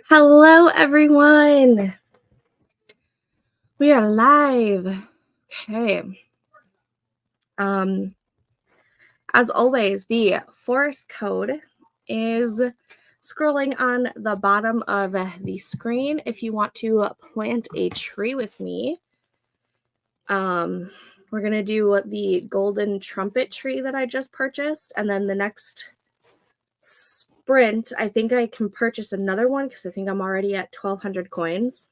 Hello, everyone. We are live. Okay. As always, the forest code is scrolling on the bottom of the screen if you want to plant a tree with me. We're going to do the golden trumpet tree that I just purchased, and then the next sprint, I think I can purchase another one because I think I'm already at 1,200 coins.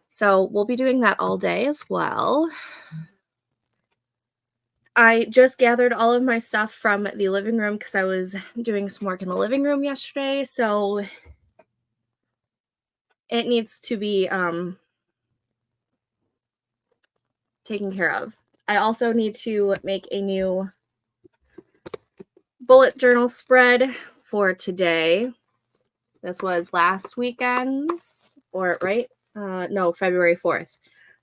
So we'll be doing that all day as well. I just gathered all of my stuff from the living room because I was doing some work in the living room yesterday, so it needs to be taken care of. I also need to make a new bullet journal spread for today. This was last weekend's, or right? No, February 4th.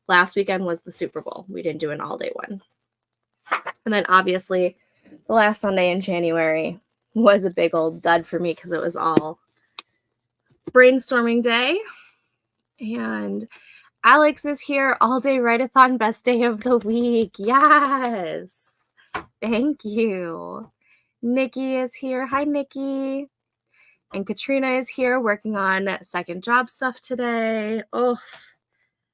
Last weekend was the Super Bowl. We didn't do an all-day one. And then obviously the last Sunday in January was a big old dud for me because it was all brainstorming day. And Alex is here all day write-a-thon, best day of the week. Yes. Thank you. Nikki is here. Hi, Nikki. And Katrina is here working on second job stuff today. Oh,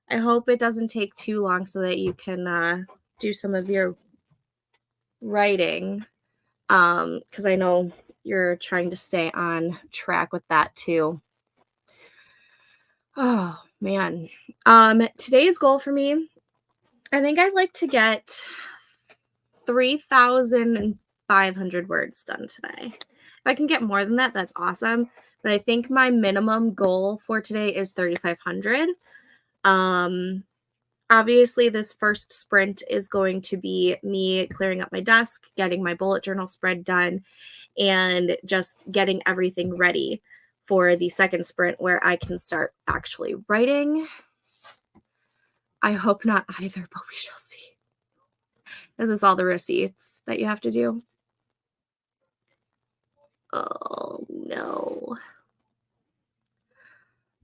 I hope it doesn't take too long so that you can do some of your writing. Because I know you're trying to stay on track with that too. Oh, man. Today's goal for me, I think I'd like to get 3,500 words done today. If I can get more than that, that's awesome. But I think my minimum goal for today is 3,500. Obviously, this first sprint is going to be me clearing up my desk, getting my bullet journal spread done, and just getting everything ready for the second sprint where I can start actually writing. I hope not either, but we shall see. This is all the receipts that you have to do. Oh, no.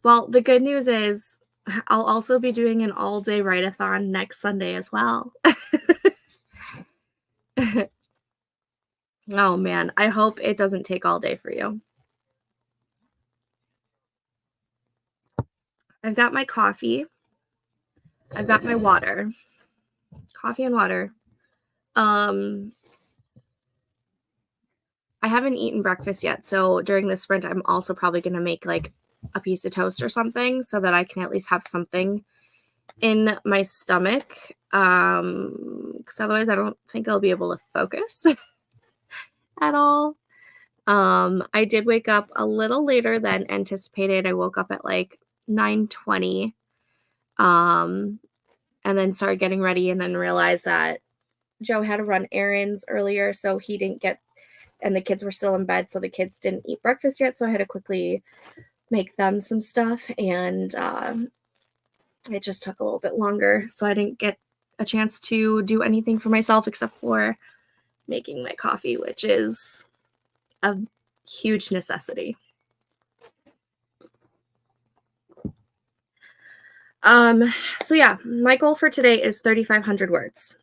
Well, the good news is I'll also be doing an all-day write-a-thon next Sunday as well. Oh, man. I hope it doesn't take all day for you. I've got my coffee. I've got my water. Coffee and water. I haven't eaten breakfast yet, so during this sprint, I'm also probably going to make like a piece of toast or something so that I can at least have something in my stomach, because otherwise I don't think I'll be able to focus at all. I did wake up a little later than anticipated. I woke up at like 9:20, and then started getting ready and then realized that Joe had to run errands earlier, so he didn't get, and the kids were still in bed, so the kids didn't eat breakfast yet, so I had to quickly make them some stuff, and it just took a little bit longer, so I didn't get a chance to do anything for myself except for making my coffee, which is a huge necessity. So yeah, my goal for today is 3,500 words.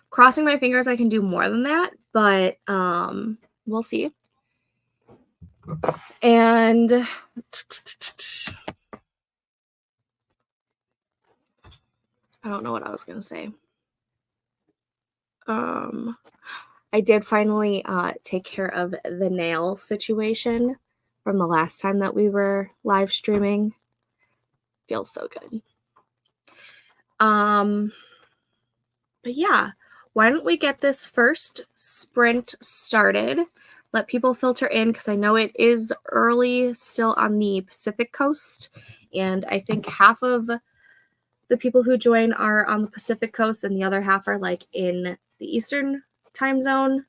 Crossing my fingers I can do more than that, but we'll see. And I don't know what I was going to say. I did finally take care of the nail situation from the last time that we were live streaming. Feels so good. But yeah, why don't we get this first sprint started? Let people filter in because I know it is early still on the Pacific coast, and I think half of the people who join are on the Pacific coast and the other half are like in the Eastern time zone.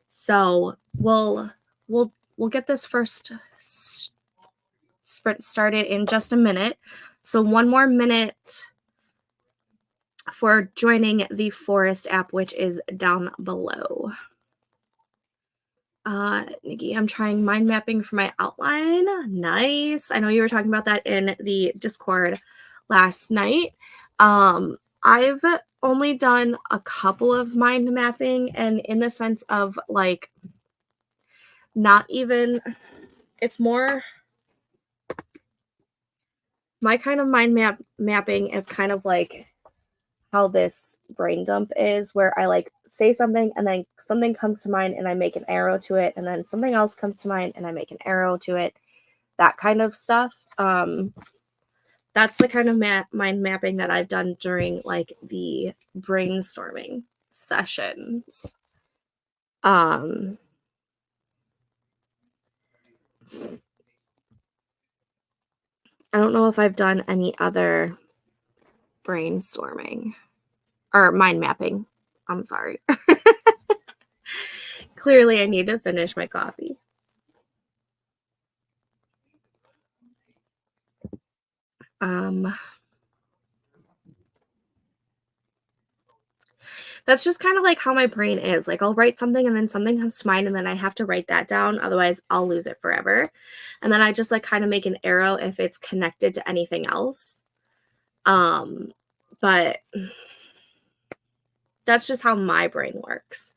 So we'll get this first sprint started in just a minute. So one more minute for joining the Forest app, which is down below. Nikki, I'm trying mind mapping for my outline. Nice. I know you were talking about that in the Discord last night. I've only done a couple of mind mapping, and in the sense of like, not even, it's more my kind of mind mapping is kind of like how this brain dump is, where I like say something and then something comes to mind and I make an arrow to it, and then something else comes to mind and I make an arrow to it, that kind of stuff. That's the kind of mind mapping that I've done during like the brainstorming sessions. I don't know if I've done any other brainstorming or mind mapping. I'm sorry. Clearly, I need to finish my coffee. That's just kind of like how my brain is. Like, I'll write something and then something comes to mind and then I have to write that down. Otherwise, I'll lose it forever. And then I just like kind of make an arrow if it's connected to anything else. But that's just how my brain works.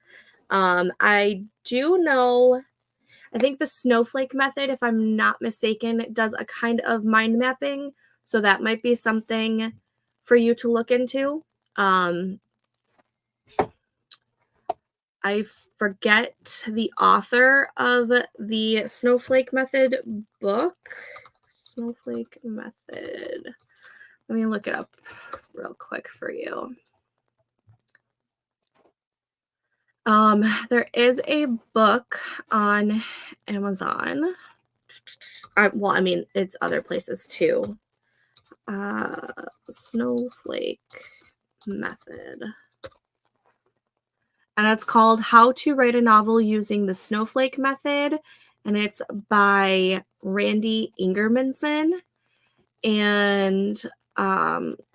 I do know, I think the snowflake method, if I'm not mistaken, does a kind of mind mapping. So that might be something for you to look into. I forget the author of the Snowflake Method book. Snowflake Method. Let me look it up real quick for you. There is a book on Amazon. Well, I mean, it's other places too. Snowflake Method. And it's called How to Write a Novel Using the Snowflake Method. And it's by Randy Ingermanson. And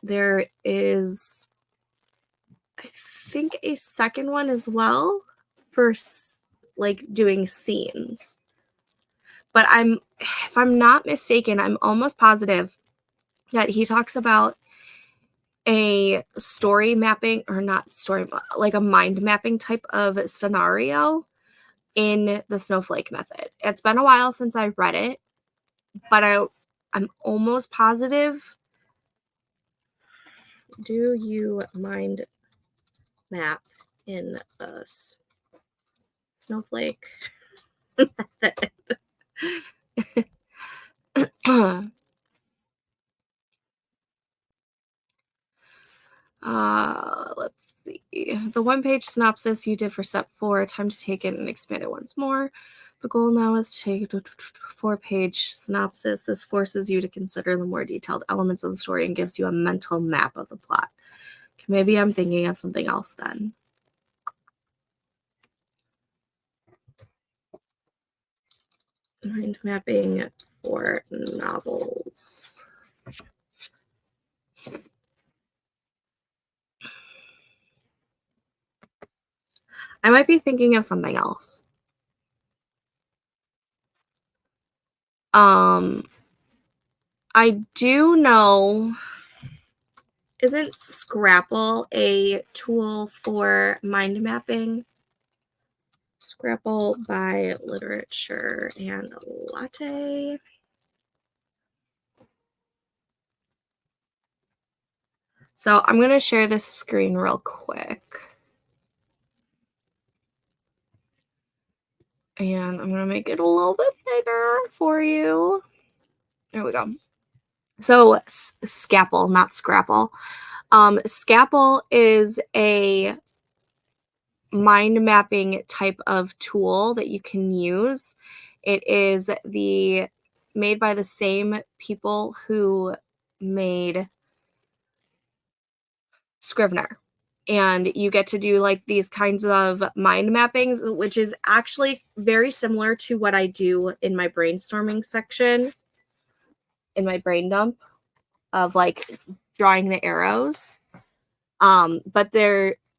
there is, I think, a second one as well for like doing scenes. But if I'm not mistaken, I'm almost positive that he talks about a story mapping, or not story, like a mind mapping type of scenario in the Snowflake Method. It's been a while since I read it, but I'm almost positive. Do you mind map in the Snowflake Method? Let's see. The one-page synopsis you did for step 4, time to take it and expand it once more. The goal now is to take a 4-page synopsis. This forces you to consider the more detailed elements of the story and gives you a mental map of the plot. Maybe I'm thinking of something else then. Mind mapping for novels. I might be thinking of something else. I do know, isn't Scrapple a tool for mind mapping? Scrapple by Literature and Latte. So I'm going to share this screen real quick. And I'm going to make it a little bit bigger for you. There we go. So Scapple, not Scrapple. Scapple is a mind mapping type of tool that you can use. It is made by the same people who made Scrivener. And you get to do like these kinds of mind mappings, which is actually very similar to what I do in my brainstorming section, in my brain dump, of like drawing the arrows. But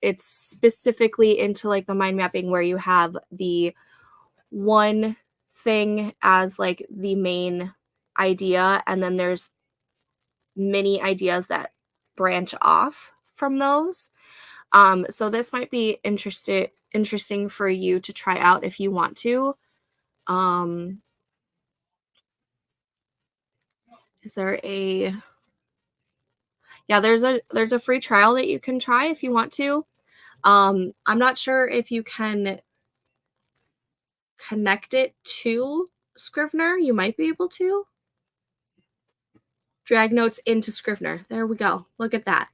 it's specifically into like the mind mapping where you have the one thing as like the main idea, and then there's many ideas that branch off from those. So this might be interesting for you to try out if you want to. Um, is there a Yeah, there's a free trial that you can try if you want to. I'm not sure if you can connect it to Scrivener. You might be able to drag notes into Scrivener. There we go. Look at that.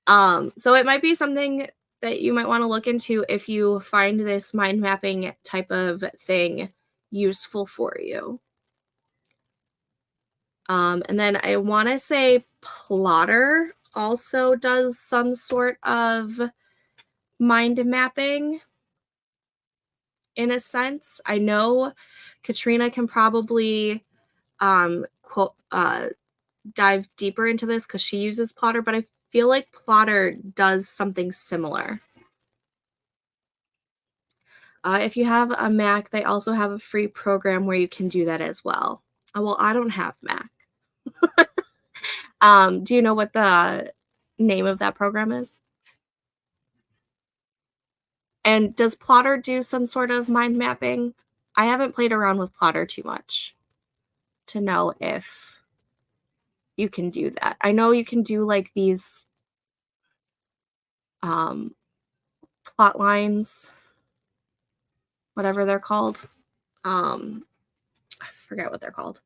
So it might be something that you might want to look into if you find this mind mapping type of thing useful for you. And then I want to say Plotter also does some sort of mind mapping in a sense. I know Katrina can probably quote dive deeper into this because she uses Plotter, but I feel like Plotter does something similar. If you have a Mac, they also have a free program where you can do that as well. Well, I don't have Mac. Do you know what the name of that program is? And does Plotter do some sort of mind mapping? I haven't played around with Plotter too much to know if you can do that. I know you can do like these um, plot lines, whatever they're called. I forget what they're called.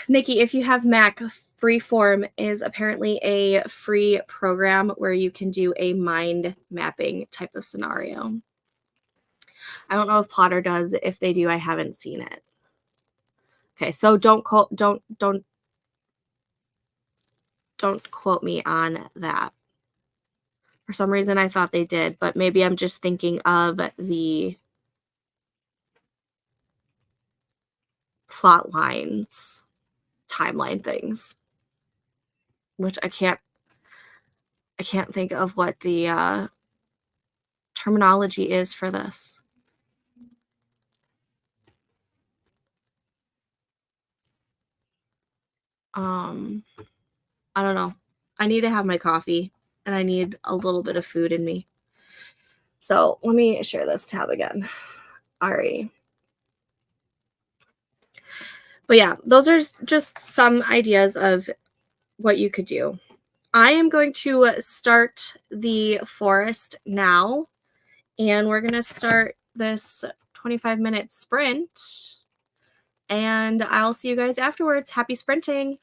Nikki, if you have Mac, Freeform is apparently a free program where you can do a mind mapping type of scenario. I don't know if Plotter does. If they do, I haven't seen it. Okay, so don't quote me on that. For some reason, I thought they did, but maybe I'm just thinking of the plot lines, timeline things, which I can't think of what the terminology is for this. I don't know. I need to have my coffee and I need a little bit of food in me. So let me share this tab again. Alrighty. But yeah, those are just some ideas of what you could do. I am going to start the forest now, and we're going to start this 25-minute sprint, and I'll see you guys afterwards. Happy sprinting.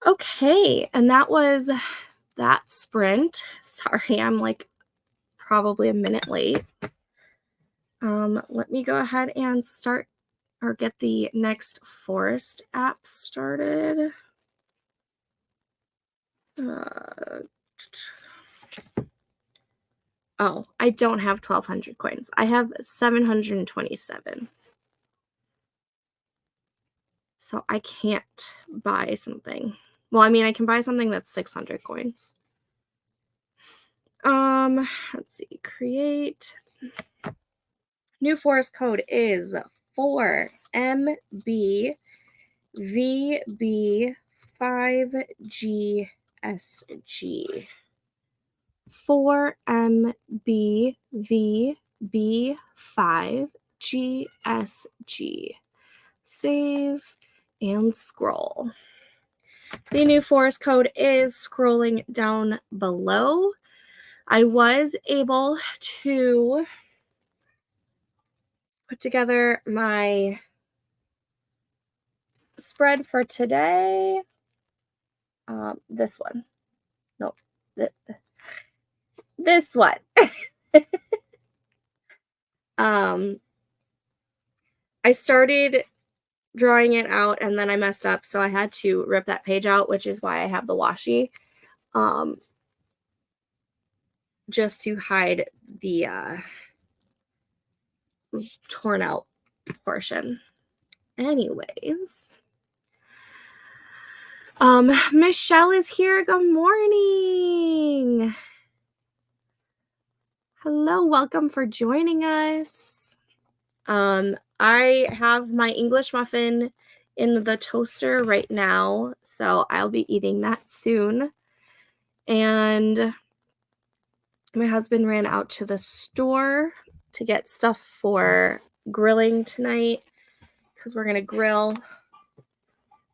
Okay, and that was that sprint. Sorry, I'm like probably a minute late. Let me go ahead and start or get the next forest app started. Oh, I don't have 1,200 coins. I have 727. So I can't buy something. Well, I mean, I can buy something that's 600 coins. Let's see. Create. New forest code is 4MBVB5GSG. 4MBVB5GSG. Save and scroll. The new forest code is scrolling down below. I was able to put together my spread for today. This one. Nope. This one. I started drawing it out and then I messed up, so I had to rip that page out, which is why I have the washi. Just to hide the torn out portion. Anyways. Michelle is here. Good morning. Hello, welcome for joining us. I have my English muffin in the toaster right now, so I'll be eating that soon. And my husband ran out to the store to get stuff for grilling tonight because we're going to grill.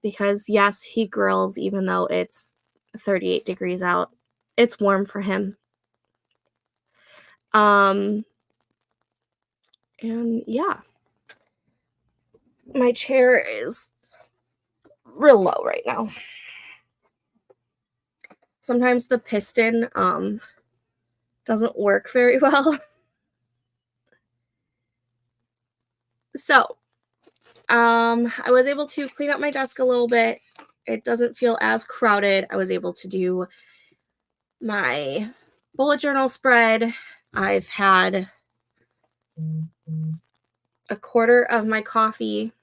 Because yes, he grills even though it's 38 degrees out. It's warm for him. And yeah. My chair is real low right now. Sometimes the piston doesn't work very well. So, I was able to clean up my desk a little bit. It doesn't feel as crowded. I was able to do my bullet journal spread. I've had a quarter of my coffee.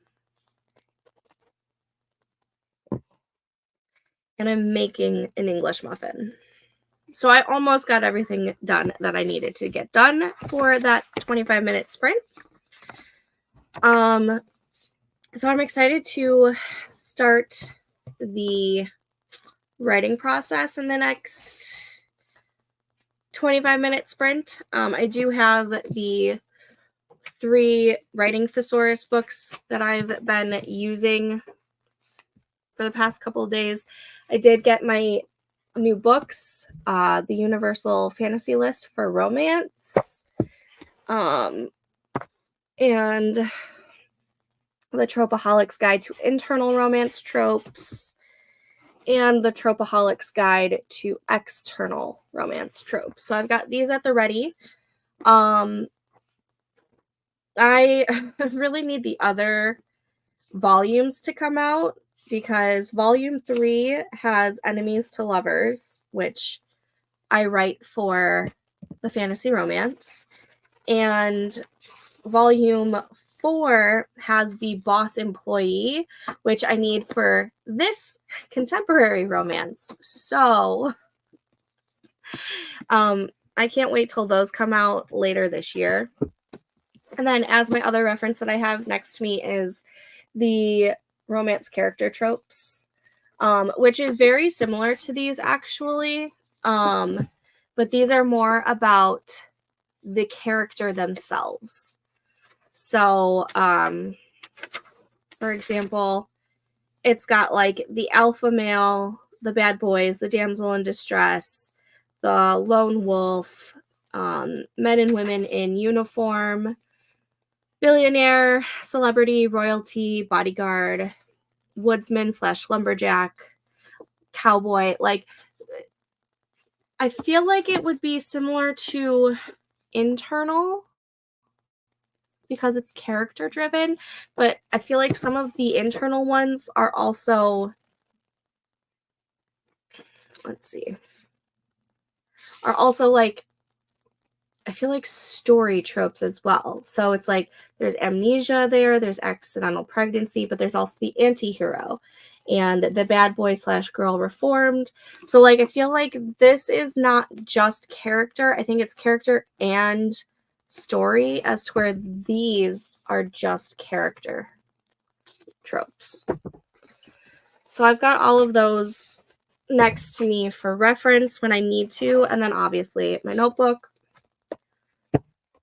And I'm making an English muffin. So I almost got everything done that I needed to get done for that 25-minute sprint. So I'm excited to start the writing process in the next 25-minute sprint. I do have the 3 writing thesaurus books that I've been using for the past couple of days. I did get my new books, the Universal Fantasy List for romance, and the Tropeaholics Guide to Internal Romance Tropes, and the Tropeaholics Guide to External Romance Tropes. So I've got these at the ready. I really need the other volumes to come out because volume 3 has enemies to lovers, which I write for the fantasy romance, and volume 4 has the boss employee, which I need for this contemporary romance. So I can't wait till those come out later this year. And then as my other reference that I have next to me is the romance character tropes, which is very similar to these actually. But these are more about the character themselves. So, for example, it's got like the alpha male, the bad boys, the damsel in distress, the lone wolf, men and women in uniform, billionaire, celebrity, royalty, bodyguard, woodsman / lumberjack, cowboy. Like, I feel like it would be similar to internal because it's character driven, but I feel like some of the internal ones are also, are also like, I feel like story tropes as well. So it's like there's amnesia there's accidental pregnancy, but there's also the anti-hero and the bad boy / girl reformed. So like I feel like this is not just character. I think it's character and story, as to where these are just character tropes. So I've got all of those next to me for reference when I need to, and then obviously my notebook.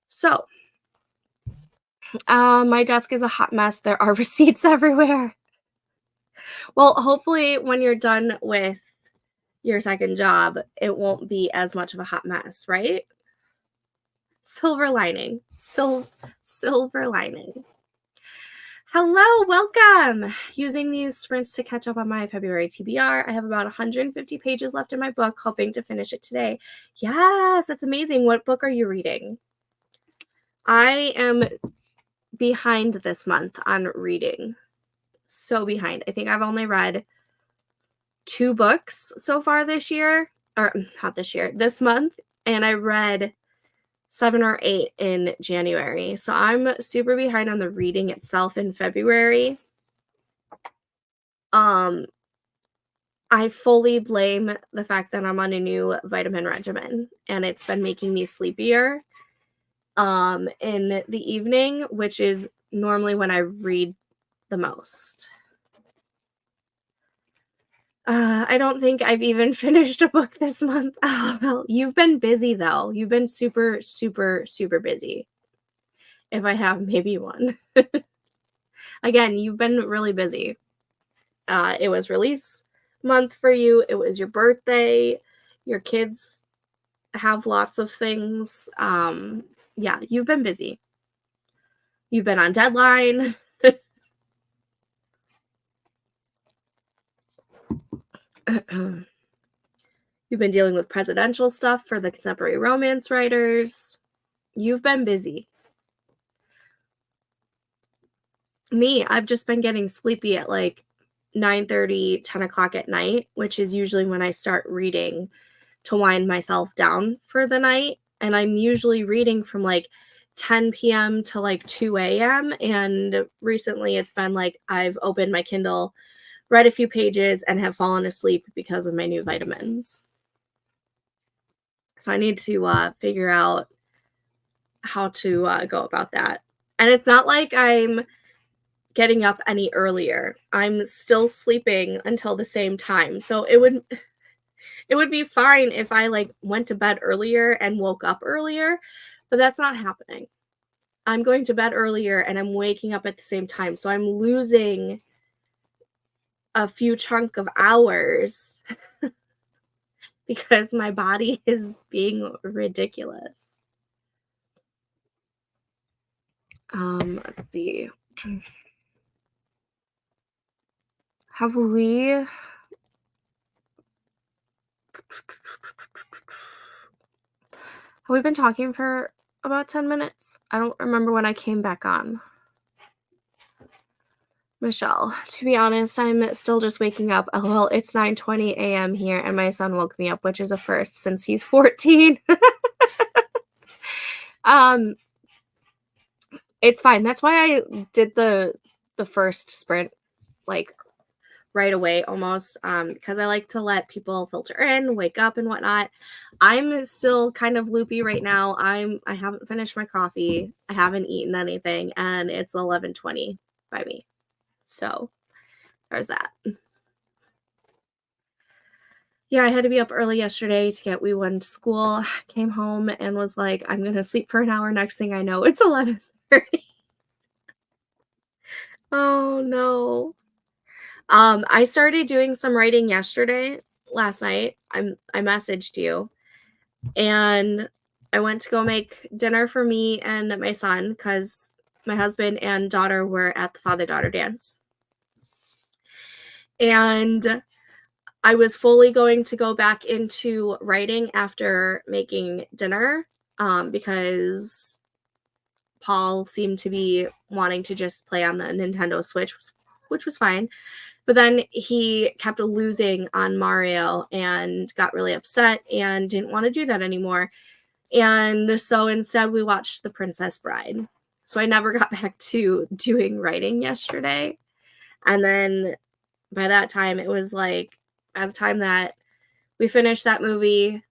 So my desk is a hot mess. There are receipts everywhere. Well, hopefully when you're done with your second job, it won't be as much of a hot mess, right? Silver lining. Silver lining. Hello, welcome. Using these sprints to catch up on my February TBR. I have about 150 pages left in my book, hoping to finish it today. Yes, that's amazing. What book are you reading? I am behind this month on reading. So behind. I think I've only read 2 books so far this year, or not this year, this month, and I read 7 or 8 in January. So I'm super behind on the reading itself in February. I fully blame the fact that I'm on a new vitamin regimen and it's been making me sleepier in the evening, which is normally when I read the most. I don't think I've even finished a book this month. Oh, well, you've been busy though. You've been super, super, super busy. If I have maybe one. Again, you've been really busy. It was release month for you. It was your birthday. Your kids have lots of things. Yeah, you've been busy. You've been on deadline. You've been dealing with presidential stuff for the contemporary romance writers. You've been busy. Me, I've just been getting sleepy at like 9:30, 10 o'clock at night, which is usually when I start reading to wind myself down for the night. And I'm usually reading from like 10 p.m. to like 2 a.m. And recently it's been like I've opened my Kindle, read a few pages, and have fallen asleep because of my new vitamins. So I need to figure out how to go about that. And it's not like I'm getting up any earlier. I'm still sleeping until the same time. So it would be fine if I like went to bed earlier and woke up earlier, but that's not happening. I'm going to bed earlier and I'm waking up at the same time. So I'm losing a few chunk of hours because my body is being ridiculous. Let's see. Have we been talking for about 10 minutes? I don't remember when I came back on. Michelle, to be honest, I'm still just waking up. Well, it's 9:20 a.m. here, and my son woke me up, which is a first since he's 14. It's fine. That's why I did the first sprint like right away almost, because I like to let people filter in, wake up and whatnot. I'm still kind of loopy right now. I haven't finished my coffee. I haven't eaten anything, and it's 11:20 by me. So there's that. Yeah, I had to be up early yesterday to get Wee1 to school. Came home and was like, I'm going to sleep for an hour. Next thing I know, it's 11:30. Oh, no. I started doing some writing last night. I messaged you, and I went to go make dinner for me and my son because my husband and daughter were at the father-daughter dance. And I was fully going to go back into writing after making dinner, because Paul seemed to be wanting to just play on the Nintendo Switch, which was fine. But then he kept losing on Mario and got really upset and didn't want to do that anymore. And so instead we watched The Princess Bride. So I never got back to doing writing yesterday. And then by that time, it was like, by the time that we finished that movie,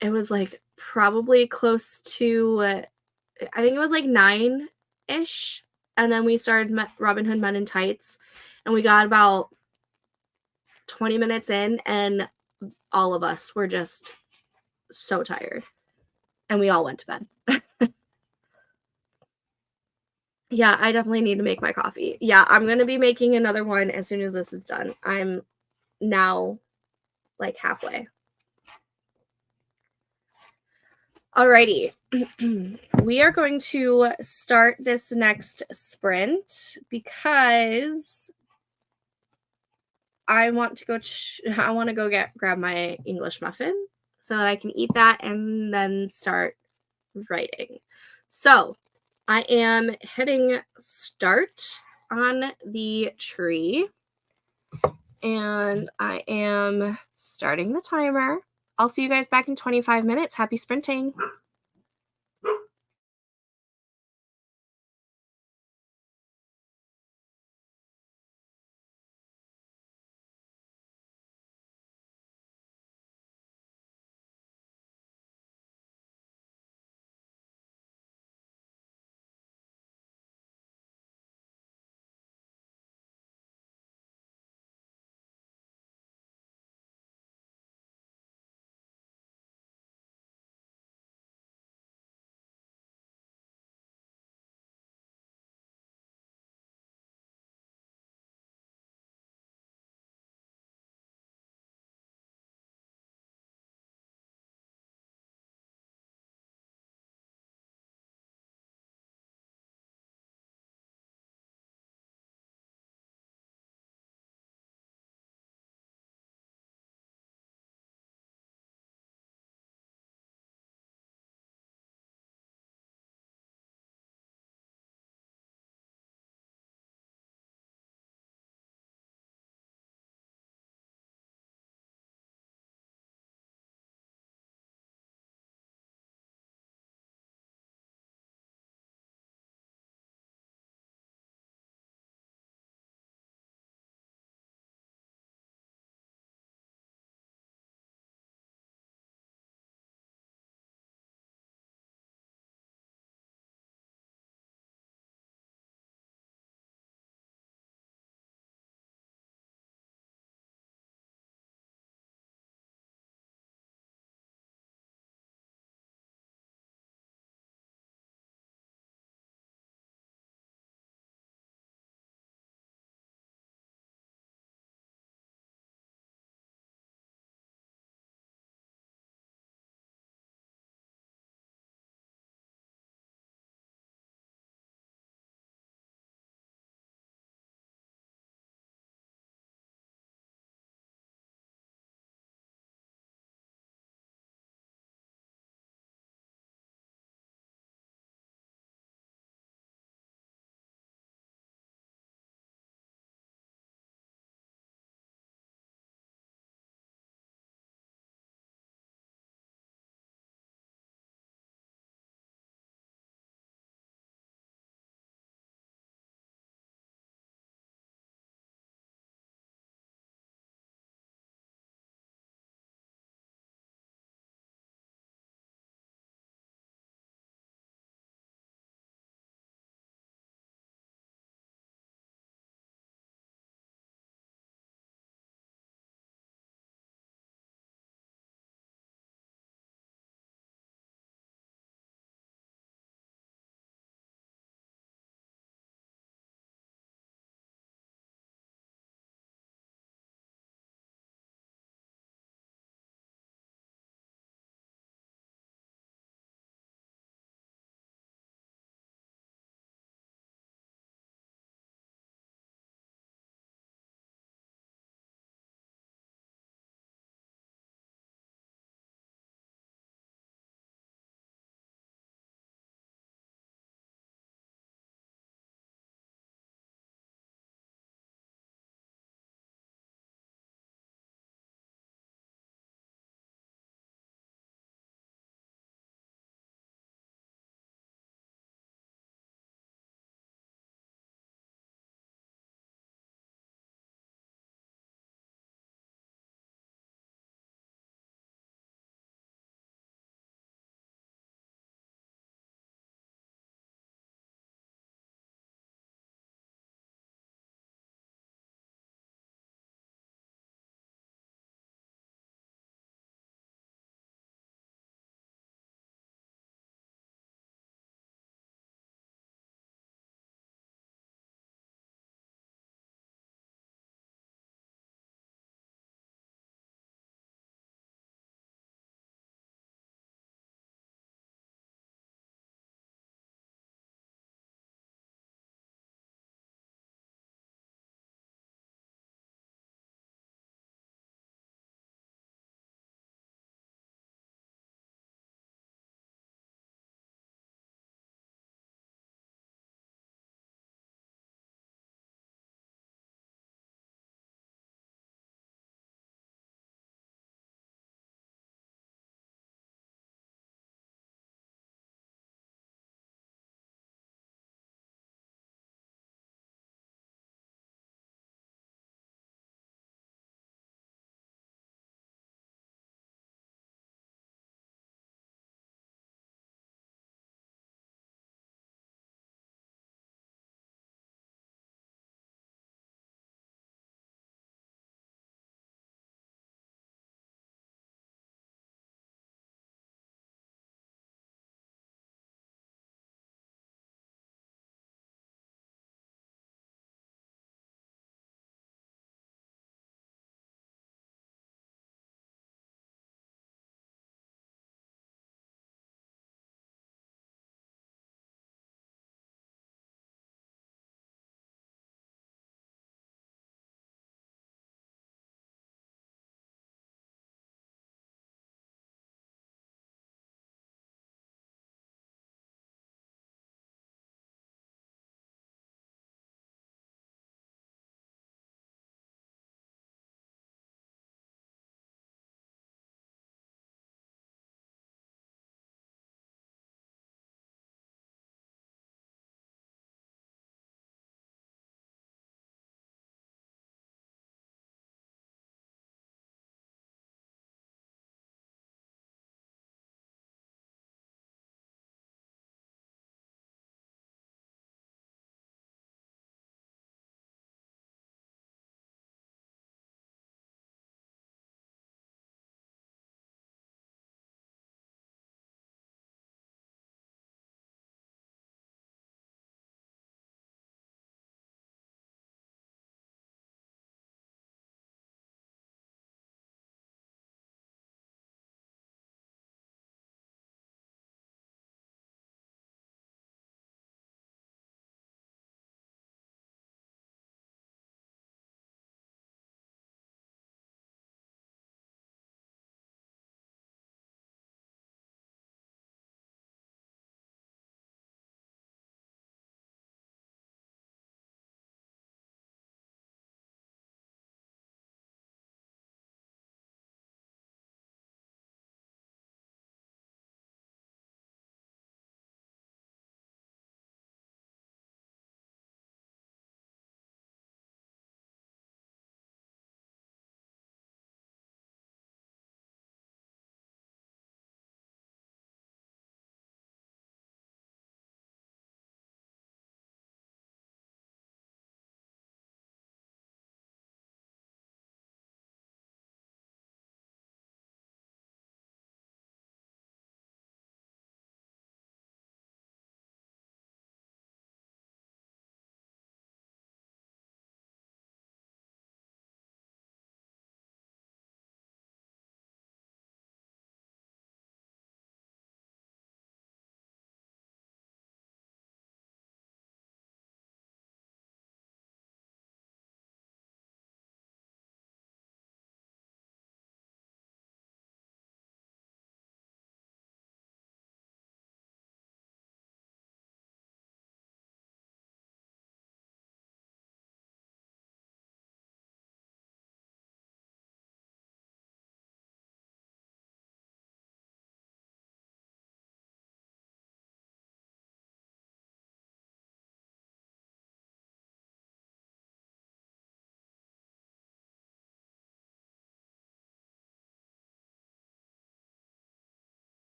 it was like probably close to, I think it was like 9-ish. And then we started Robin Hood Men in Tights. And we got about 20 minutes in, and all of us were just so tired. And we all went to bed. Yeah, I definitely need to make my coffee. Yeah, I'm going to be making another one as soon as this is done. I'm now like halfway. Alrighty. We are going to start this next sprint because I want to go grab my English muffin so that I can eat that and then start writing. So, I am hitting start on the tree and I am starting the timer. I'll see you guys back in 25 minutes. Happy sprinting.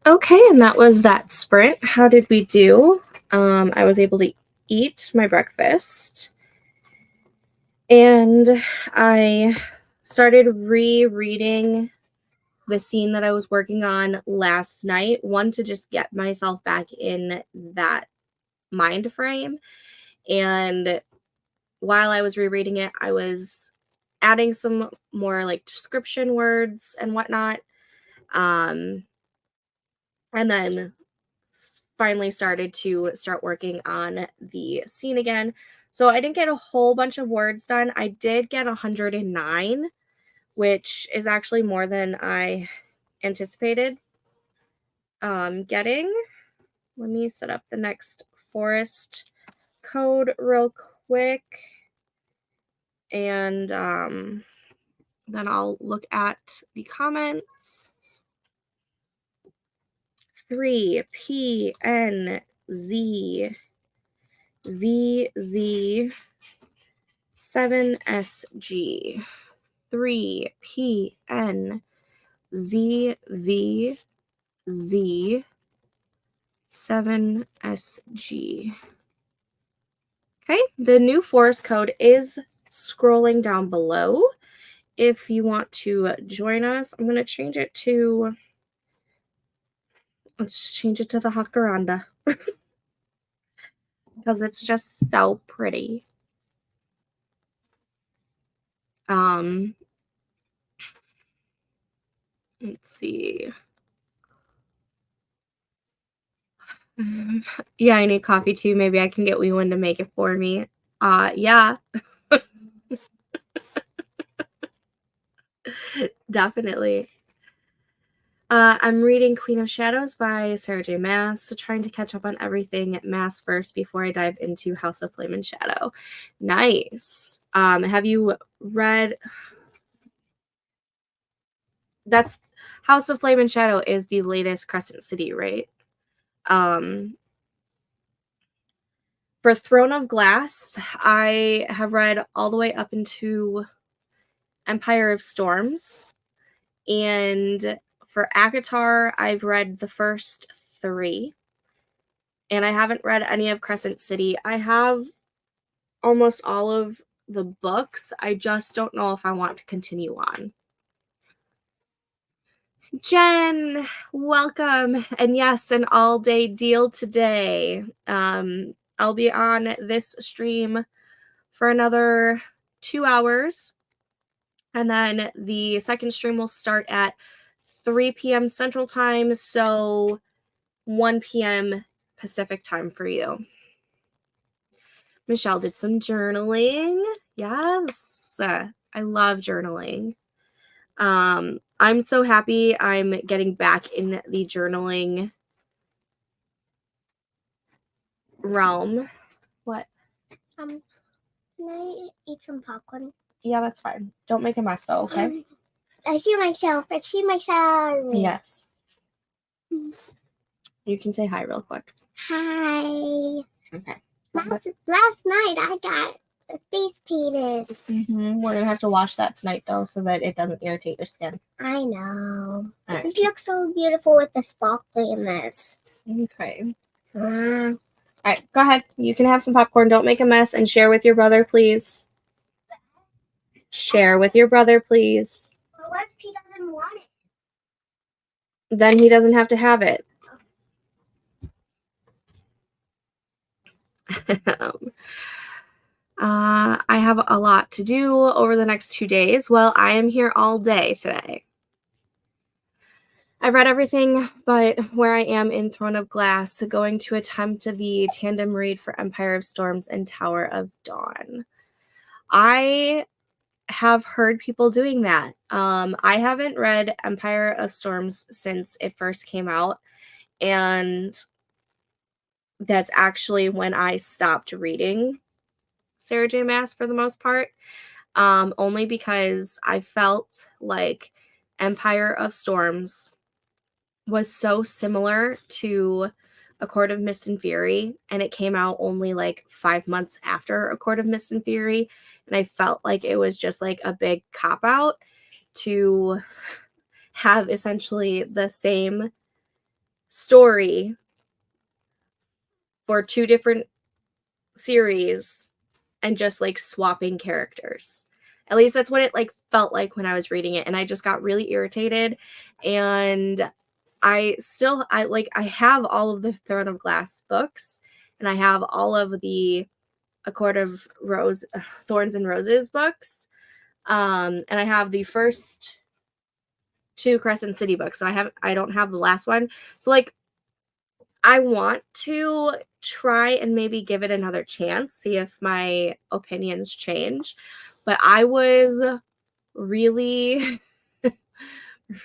Okay, and that was that sprint. How did we do? I was able to eat my breakfast, and I started rereading the scene that I was working on last night. One, to just get myself back in that mind frame. And while I was rereading it, I was adding some more like description words and whatnot. And then finally started to start working on the scene again. So I didn't get a whole bunch of words done. I did get 109, which is actually more than I anticipated getting. Let me set up the next forest code real quick, and then I'll look at the comments. 3PNZ VZ 7SG 3PNZVZ 7SG. Okay, the new forest code is scrolling down below. If you want to join us, I'm going to change it to, let's just change it to the Jacaranda because it's just so pretty. Let's see. Yeah, I need coffee too. Maybe I can get Weewin to make it for me. Yeah. Definitely. I'm reading Queen of Shadows by Sarah J. Maas, so trying to catch up on everything at Maas first before I dive into House of Flame and Shadow. Nice. Have you read? That's House of Flame and Shadow is the latest Crescent City, right? For Throne of Glass, I have read all the way up into Empire of Storms. And for ACOTAR, I've read the first 3. And I haven't read any of Crescent City. I have almost all of the books. I just don't know if I want to continue on. Jen, welcome. And yes, an all-day deal today. I'll be on this stream for another 2 hours. And then the second stream will start at 3 p.m. Central Time, so 1 p.m. Pacific Time for you. Michelle did some journaling. Yes, I love journaling. I'm so happy I'm getting back in the journaling realm. What? Can I eat some popcorn? Yeah, that's fine. Don't make a mess though, okay? I see myself. I see myself. Yes. You can say hi real quick. Hi. Okay. Last night I got a face painted. We're gonna have to wash that tonight though, so that it doesn't irritate your skin. I know. Right. It just looks so beautiful with the sparkly in this. Okay. All right, go ahead. You can have some popcorn. Don't make a mess, and share with your brother, please. Share with your brother, please. Well, what if he doesn't want it? Then he doesn't have to have it. I have a lot to do over the next 2 days. Well, I am here all day today. I've read everything but where I am in Throne of Glass, going to attempt the tandem read for Empire of Storms and Tower of Dawn. I have heard people doing that. I haven't read Empire of Storms since it first came out, and that's actually when I stopped reading Sarah J. Maas for the most part, only because I felt like Empire of Storms was so similar to A Court of Mist and Fury, and it came out only like 5 months after A Court of Mist and Fury, and I felt like it was just like a big cop-out to have essentially the same story for 2 different series and just like swapping characters. At least that's what it like felt like when I was reading it, and I just got really irritated. And I have all of the Throne of Glass books, and I have all of the A Court of Thorns and Roses books. And I have the first 2 Crescent City books. So I don't have the last one. So like I want to try and maybe give it another chance, see if my opinions change. But I was really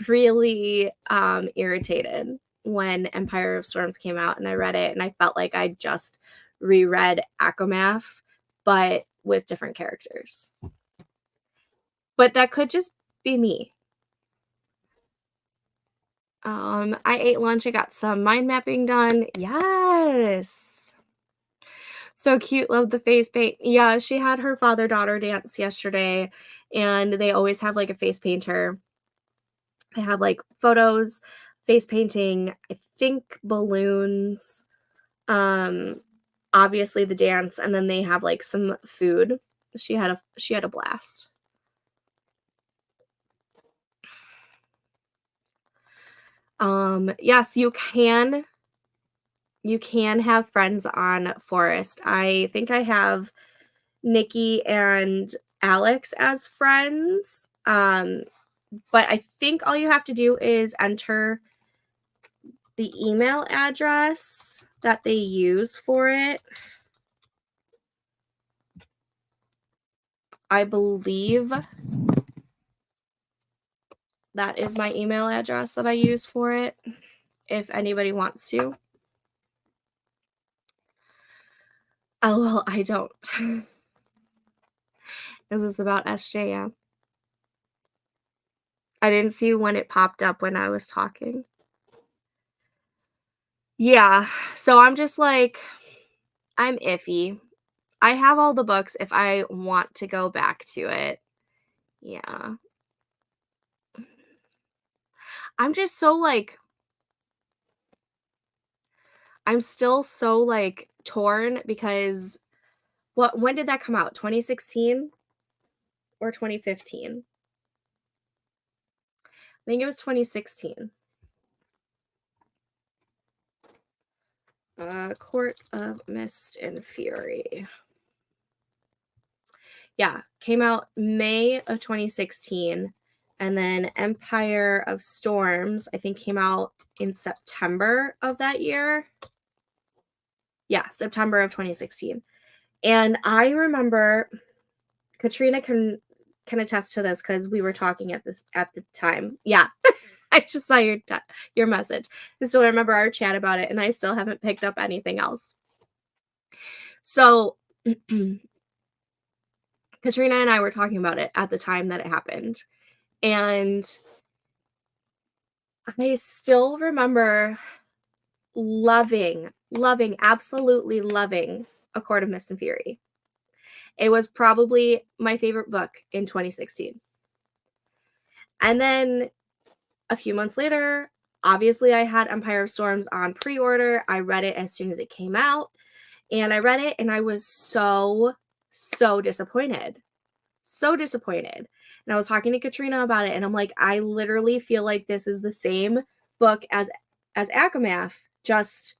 really irritated when Empire of Storms came out, and I read it and I felt like I just reread Akamath but with different characters. But that could just be me. I ate lunch. I got some mind mapping done. Yes. So cute. Love the face paint. Yeah, she had her father-daughter dance yesterday, and they always have like a face painter. They have like photos, face painting, I think balloons, obviously the dance, and then they have like some food. She had a blast. Yes, you can have friends on Forest. I think I have Nikki and Alex as friends. But I think all you have to do is enter the email address that they use for it. I believe that is my email address that I use for it, if anybody wants to. Oh, well, I don't. Is this about SJM? I didn't see when it popped up when I was talking. Yeah, so I'm just like, I'm iffy. I have all the books if I want to go back to it. Yeah. I'm just so like, I'm still so like torn because when did that come out? 2016 or 2015? I think it was 2016. Court of Mist and Fury. Yeah, came out May of 2016. And then Empire of Storms, I think, came out in September of that year. Yeah, September of 2016. And I remember, Katrina can attest to this because we were talking at the time. Yeah, I just saw your message. I still remember our chat about it, and I still haven't picked up anything else. So Katrina and I were talking about it at the time that it happened. And I still remember loving, absolutely loving A Court of Mist and Fury. It was probably my favorite book in 2016. And then a few months later, obviously I had Empire of Storms on pre-order. I read it as soon as it came out. And I read it and I was so disappointed. So disappointed. And I was talking to Katrina about it, and I'm like, I literally feel like this is the same book as Akamath, just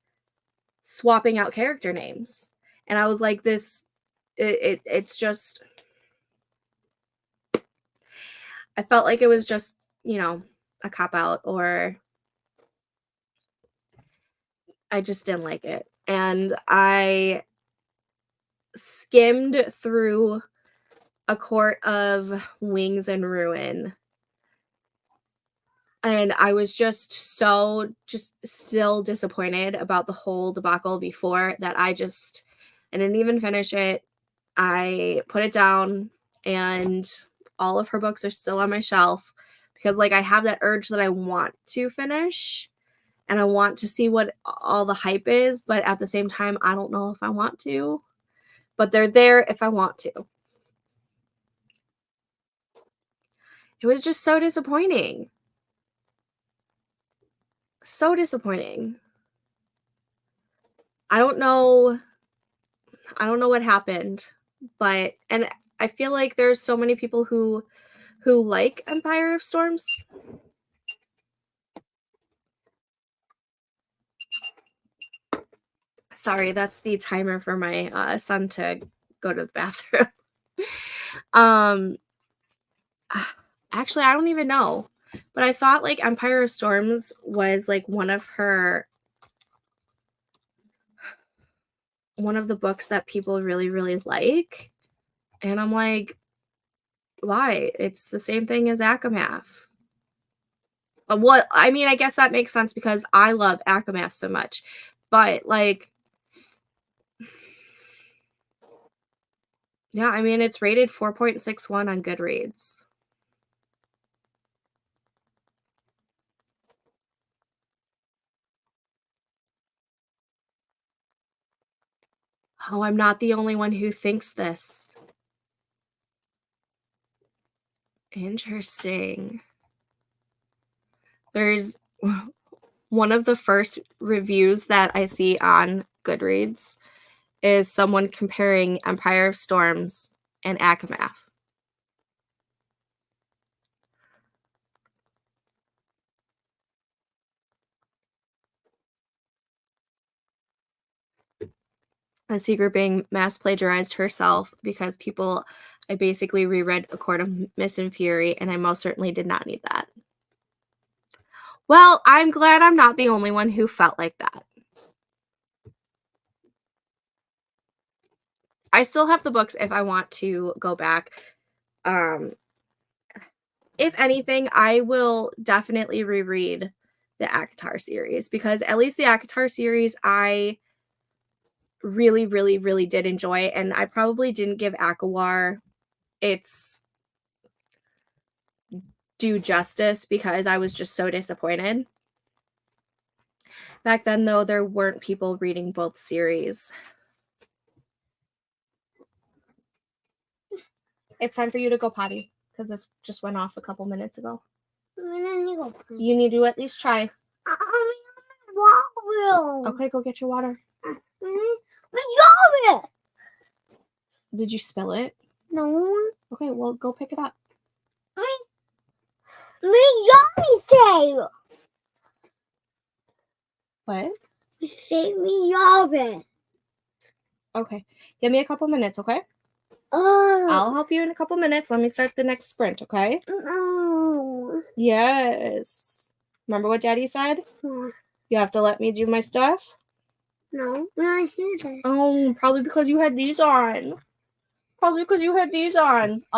swapping out character names. And I was like, it's just, I felt like it was just, a cop-out, or I just didn't like it. And I skimmed through A Court of Wings and Ruin, and I was just still disappointed about the whole debacle before that. I didn't even finish it. I put it down, and all of her books are still on my shelf because like I have that urge that I want to finish and I want to see what all the hype is, but at the same time I don't know if I want to. But they're there if I want to. It was just so disappointing. So disappointing. I don't know what happened, but and I feel like there's so many people who like Empire of Storms. Sorry, that's the timer for my son to go to the bathroom. um Actually, I don't even know. But I thought like Empire of Storms was like one of the books that people really, really like. And I'm like, why? It's the same thing as Akamath. What I mean, I guess that makes sense because I love Akamath so much. But like, yeah, I mean, it's rated 4.61 on Goodreads. Oh, I'm not the only one who thinks this. Interesting. There's one of the first reviews that I see on Goodreads is someone comparing Empire of Storms and Akamath. A secret being mass plagiarized herself because I basically reread A Court of Mist and Fury, and I most certainly did not need that. Well, I'm glad I'm not the only one who felt like that. I still have the books if I want to go back. If anything, I will definitely reread the ACOTAR series because at least the ACOTAR series I really, really, really did enjoy, and I probably didn't give ACOWAR its due justice because I was just so disappointed. Back then, though, there weren't people reading both series. It's time for you to go potty because this just went off a couple minutes ago. You need to at least try. Okay, go get your water. Did you spill it? No. Okay, well, go pick it up. What? Okay, give me a couple minutes, okay? I'll help you in a couple minutes. Let me start the next sprint, okay? No. Yes. Remember what Daddy said? You have to let me do my stuff? No, I hear that. Oh, probably because you had these on. I'll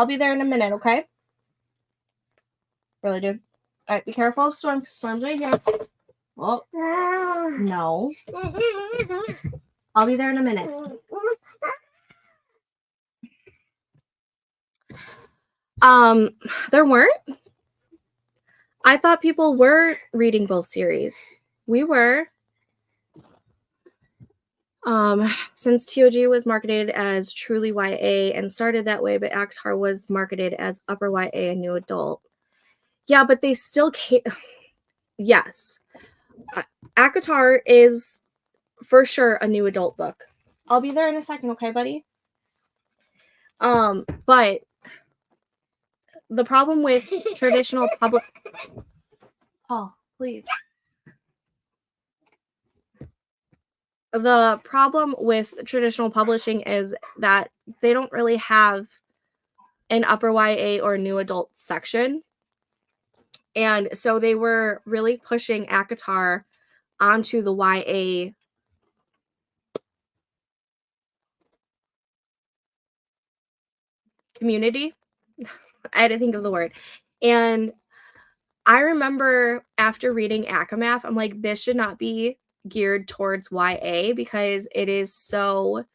be there in a minute, okay? Really, dude? All right, be careful of storms. Storm's right here. Oh, no. I'll be there in a minute. There weren't. I thought people were reading both series. We were. Since TOG was marketed as truly YA and started that way, but ACOTAR was marketed as upper YA and new adult. Yeah, but they still can't. Yes. ACOTAR is for sure a new adult book. I'll be there in a second, okay, buddy? But the problem with traditional public... Oh, please. The problem with traditional publishing is that they don't really have an upper YA or new adult section. And so they were really pushing ACOTAR onto the YA community. I had to think of the word. And I remember after reading Akamath, I'm like, this should not be geared towards YA because it is so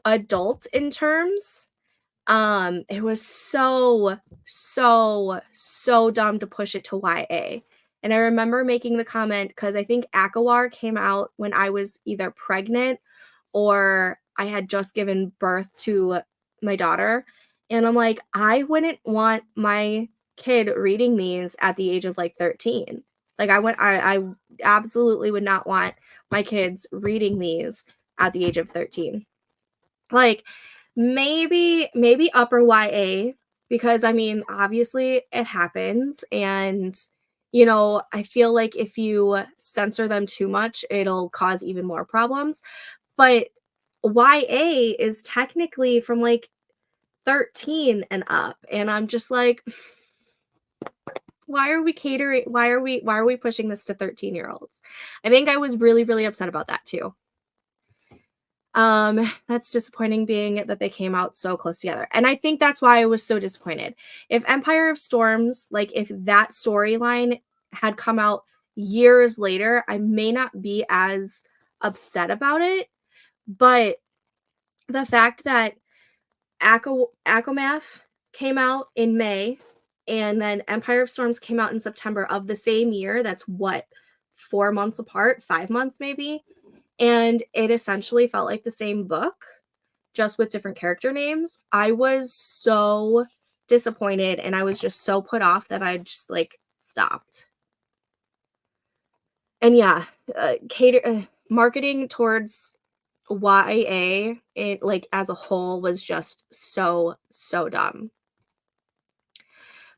adult in terms. It was so dumb to push it to YA. And I remember making the comment because I think ACOWAR came out when I was either pregnant or I had just given birth to my daughter. And I'm like, I wouldn't want my kid reading these at the age of like 13. Like I absolutely would not want my kids reading these at the age of 13. Like maybe upper YA, because I mean, obviously it happens, and you know, I feel like if you censor them too much, it'll cause even more problems. But YA is technically from like 13 and up, and I'm just like, why are we pushing this to 13-year-olds? I think I was really upset about that too. That's disappointing, being that they came out so close together. And I think that's why I was so disappointed. If Empire of Storms, like if that storyline had come out years later, I may not be as upset about it. But the fact that Akamath came out in May, and then Empire of Storms came out in September of the same year, that's what, 4 months apart, 5 months maybe? And it essentially felt like the same book, just with different character names. I was so disappointed, and I was just so put off that I just like stopped. And yeah, marketing towards YA, it like as a whole, was just so dumb.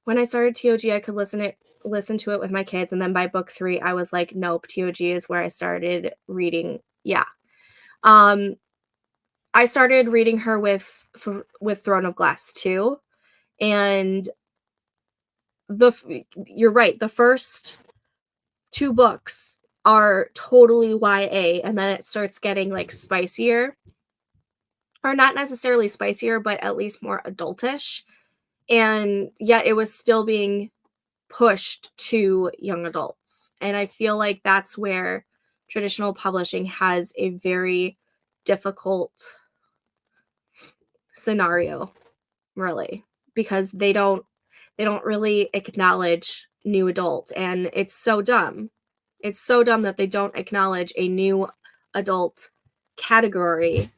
When I started TOG, I could listen to it with my kids, and then by book 3, I was like, nope, TOG is where I started reading. Yeah. I started reading her with Throne of Glass too, and you're right, the first 2 books are totally YA, and then it starts getting like spicier, or not necessarily spicier, but at least more adultish, and yet it was still being pushed to young adults. And I feel like that's where traditional publishing has a very difficult scenario, really, because they don't really acknowledge new adult, and it's so dumb. It's so dumb that they don't acknowledge a new adult category,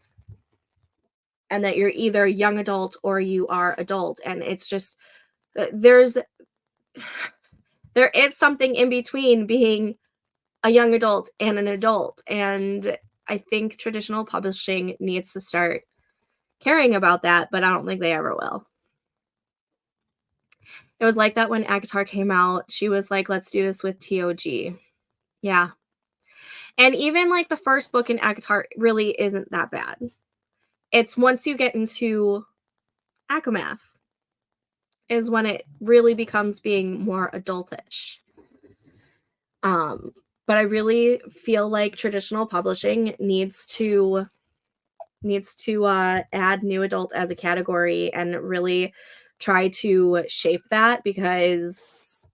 and that you're either young adult or you are adult, and it's just there is something in between being a young adult and an adult, and I think traditional publishing needs to start caring about that, but I don't think they ever will. It was like that when ACOTAR came out. She was like, let's do this with TOG. Yeah. And even like the first book in ACOTAR really isn't that bad. It's once you get into Akamath is when it really becomes being more adultish. But I really feel like traditional publishing needs to add new adult as a category and really try to shape that, because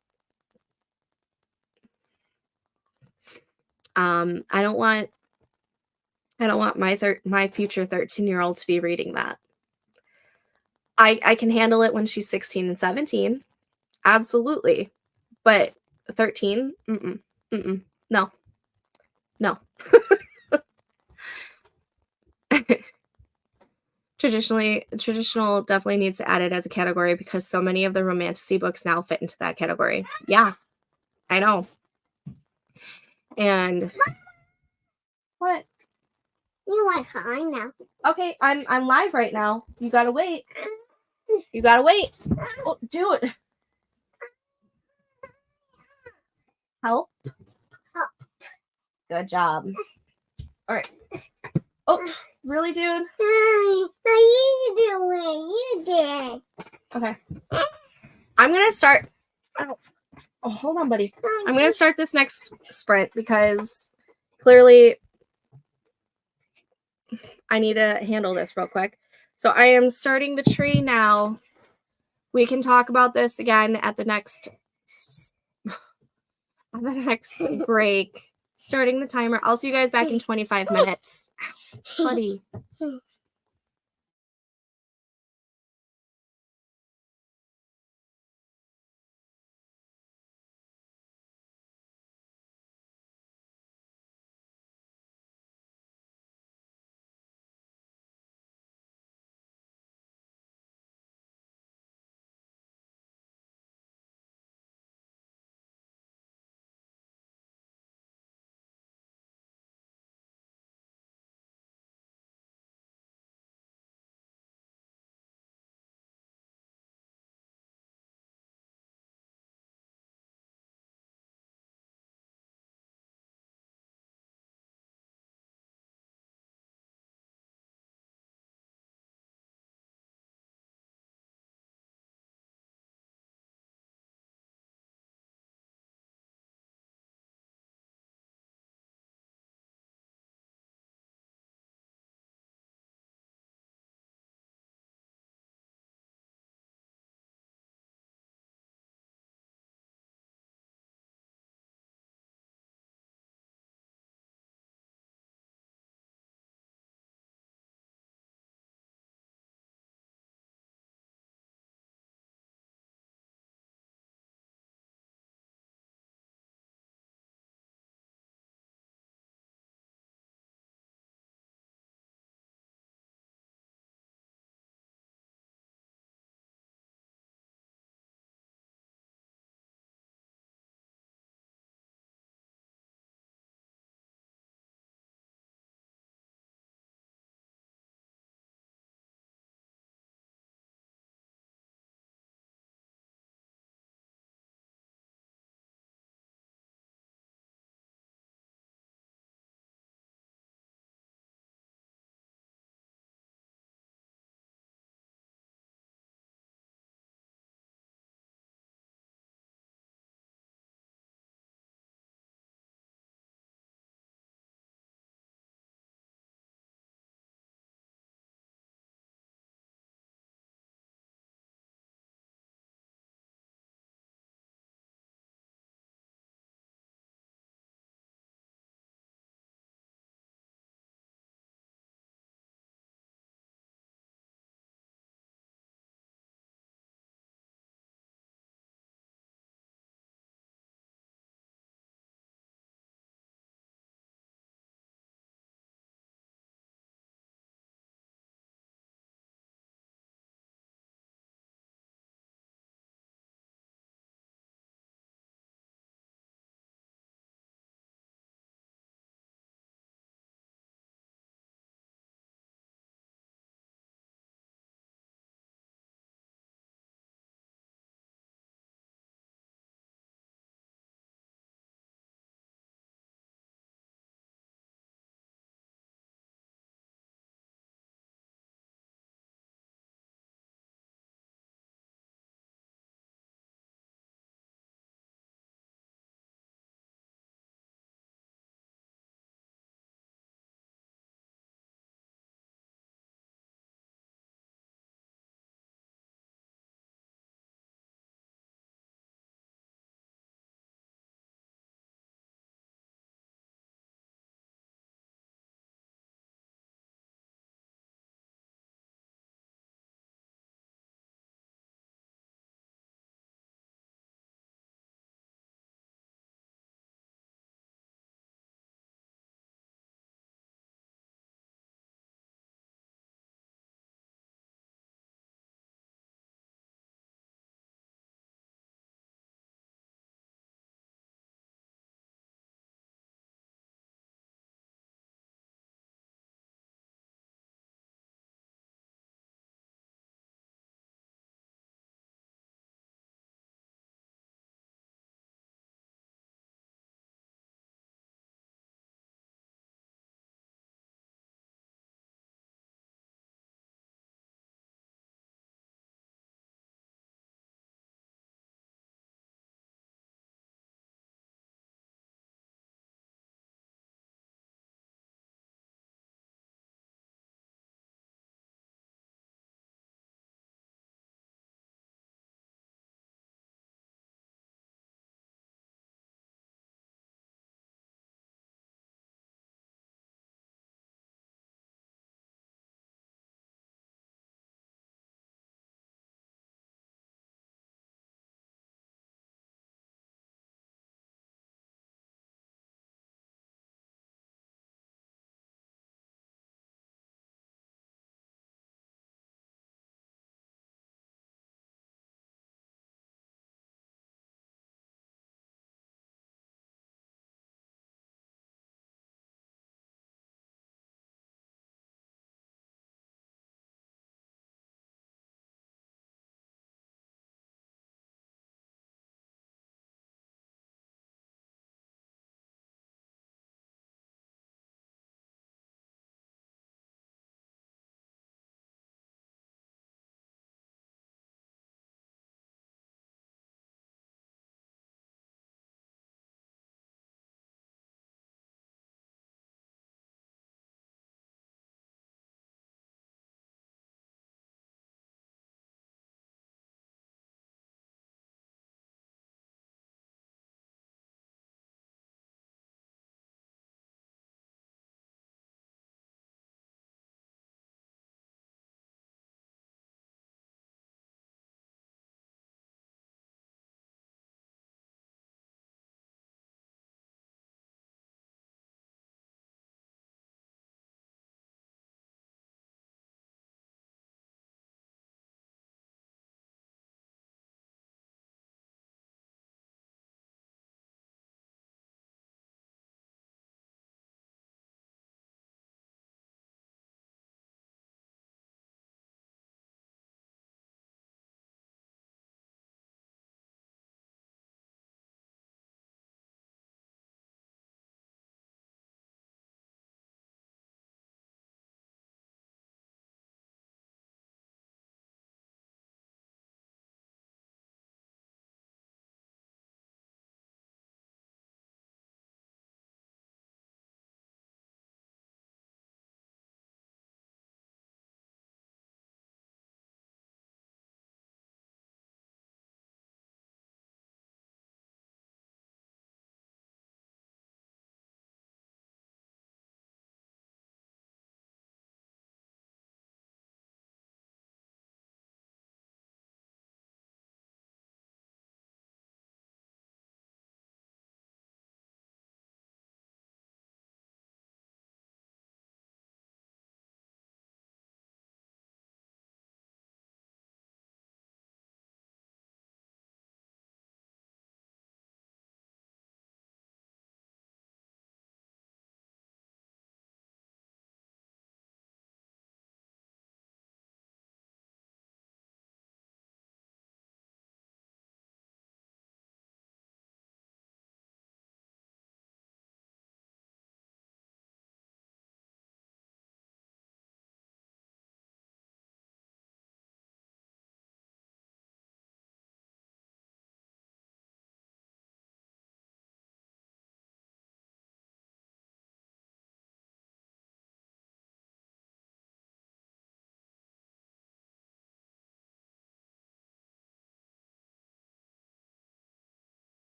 I don't want my future 13-year-old to be reading that. I can handle it when she's 16 and 17, absolutely, but 13, no. Traditional definitely needs to add it as a category, because so many of the romantasy books now fit into that category. Yeah, I know. And what? You are fine now. Okay, I'm live right now. You gotta wait. You gotta wait. Oh, do it. Help. Good job. All right. Oh, really, dude? Hi. How you doing? You did. Okay. I'm gonna start. Oh, hold on, buddy. I'm gonna start this next sprint because clearly I need to handle this real quick. So I am starting the tree now. We can talk about this again at the next break. Starting the timer. I'll see you guys back in 25 minutes. Buddy.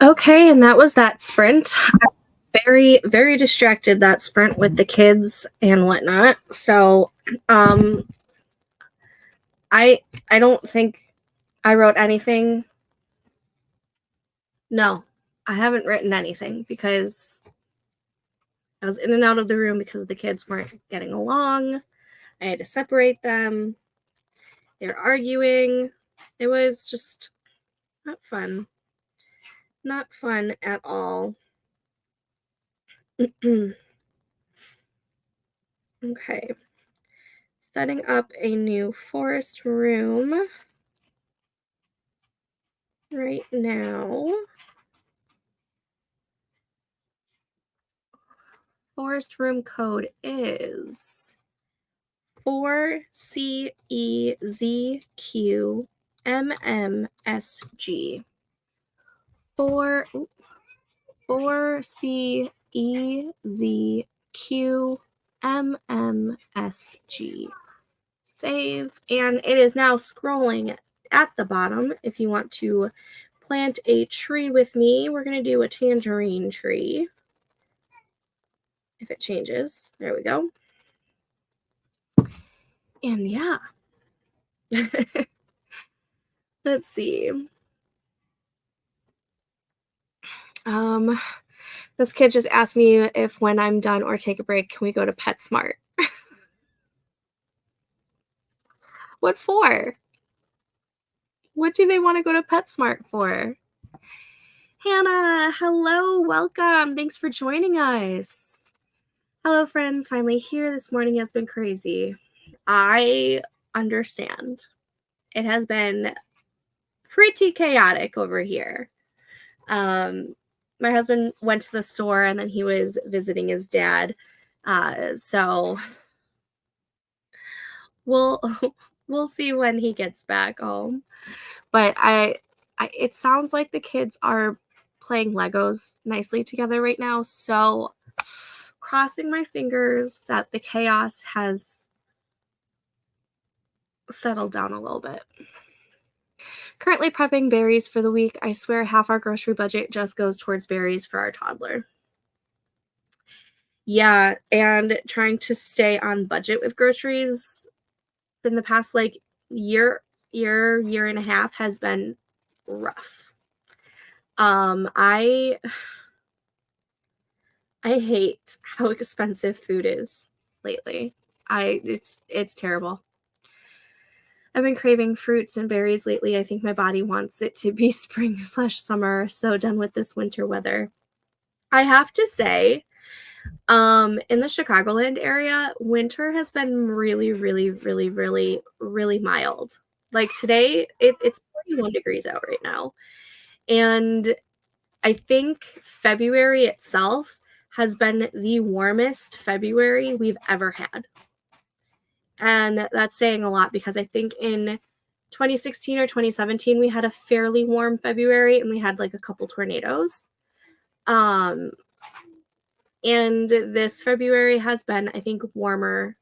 Okay, and that was that sprint. I'm very, very distracted that sprint with the kids and whatnot. So, I don't think I wrote anything. No, I haven't written anything because I was in and out of the room because the kids weren't getting along. I had to separate them. They're arguing. It was just not fun. Not fun at all. Okay. Setting up a new forest room right now. Forest room code is 4CEZQMMSG. 4CEZQMMSG. Save, and it is now scrolling at the bottom. If you want to plant a tree with me, we're going to do a tangerine tree. If it changes, there we go. And yeah. Let's see. This kid just asked me if when I'm done or take a break, can we go to PetSmart? What for? What do they want to go to PetSmart for? Hannah, hello, welcome. Thanks for joining us. Hello, friends. Finally here. This morning has been crazy. I understand. It has been pretty chaotic over here. My husband went to the store and then he was visiting his dad. So we'll see when he gets back home. But it sounds like the kids are playing Legos nicely together right now. So crossing my fingers that the chaos has settled down a little bit. Currently prepping berries for the week. I swear half our grocery budget just goes towards berries for our toddler. Yeah, and trying to stay on budget with groceries in the past year and a half has been rough. I hate how expensive food is lately. It's terrible. I've been craving fruits and berries lately. I think my body wants it to be spring/summer. So done with this winter weather. I have to say, in the Chicagoland area, winter has been really, really, really, really, really mild. Like today, it's 41 degrees out right now. And I think February itself has been the warmest February we've ever had. And that's saying a lot because I think in 2016 or 2017, we had a fairly warm February and we had like a couple tornadoes. And this February has been, I think, warmer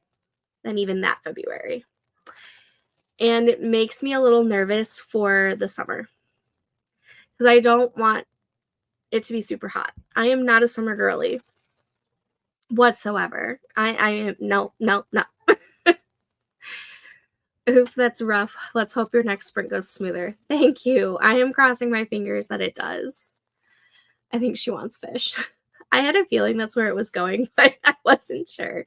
than even that February. And it makes me a little nervous for the summer because I don't want it to be super hot. I am not a summer girly whatsoever. I am, no. Oof, that's rough. Let's hope your next sprint goes smoother. Thank you. I am crossing my fingers that it does. I think she wants fish. I had a feeling that's where it was going, but I wasn't sure.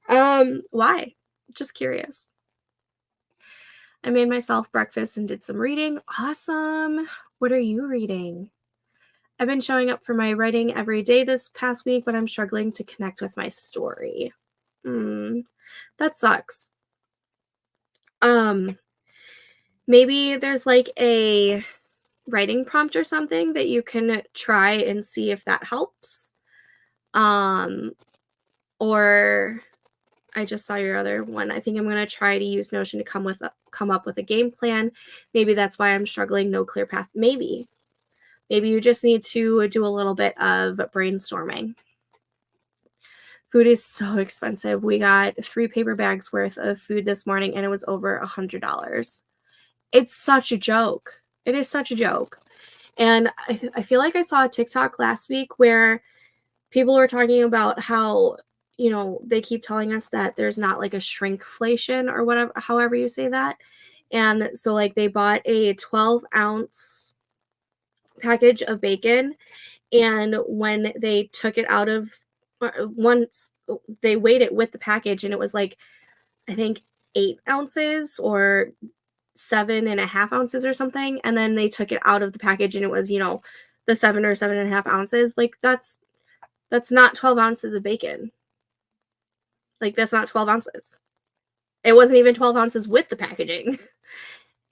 Why? Just curious. I made myself breakfast and did some reading. Awesome. What are you reading? I've been showing up for my writing every day this past week, but I'm struggling to connect with my story. That sucks. Maybe there's like a writing prompt or something that you can try and see if that helps. Or I just saw your other one. I think I'm going to try to use Notion to come up with a game plan. Maybe that's why I'm struggling. No clear path. Maybe you just need to do a little bit of brainstorming. Food is so expensive. We got 3 paper bags worth of food this morning and it was over $100. It's such a joke. It is such a joke. And I feel like I saw a TikTok last week where people were talking about how, you know, they keep telling us that there's not like a shrinkflation or whatever, however you say that. And so like they bought a 12-ounce package of bacon, and when they took it out of, once they weighed it with the package, and it was like, I think 8 ounces or 7.5 ounces or something. And then they took it out of the package and it was, you know, the 7 or 7.5 ounces. Like that's not 12 ounces of bacon. Like that's not 12 ounces. It wasn't even 12 ounces with the packaging.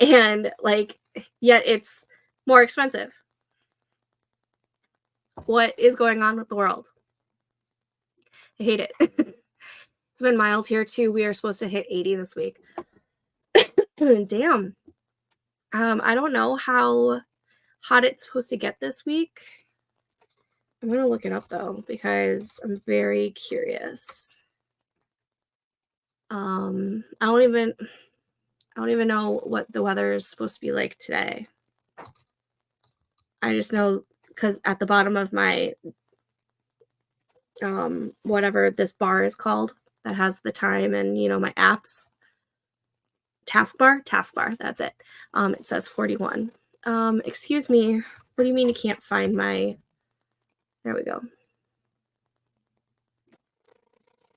And like, yet it's more expensive. What is going on with the world? I hate it. It's been mild here too. We are supposed to hit 80 this week. Damn. I don't know how hot it's supposed to get this week. I'm gonna look it up though because I'm very curious. I don't even know what the weather is supposed to be like today. I just know because at the bottom of my whatever this bar is called that has the time and, you know, my apps, taskbar, that's it. It says 41. Excuse me, what do you mean you can't find my, there we go.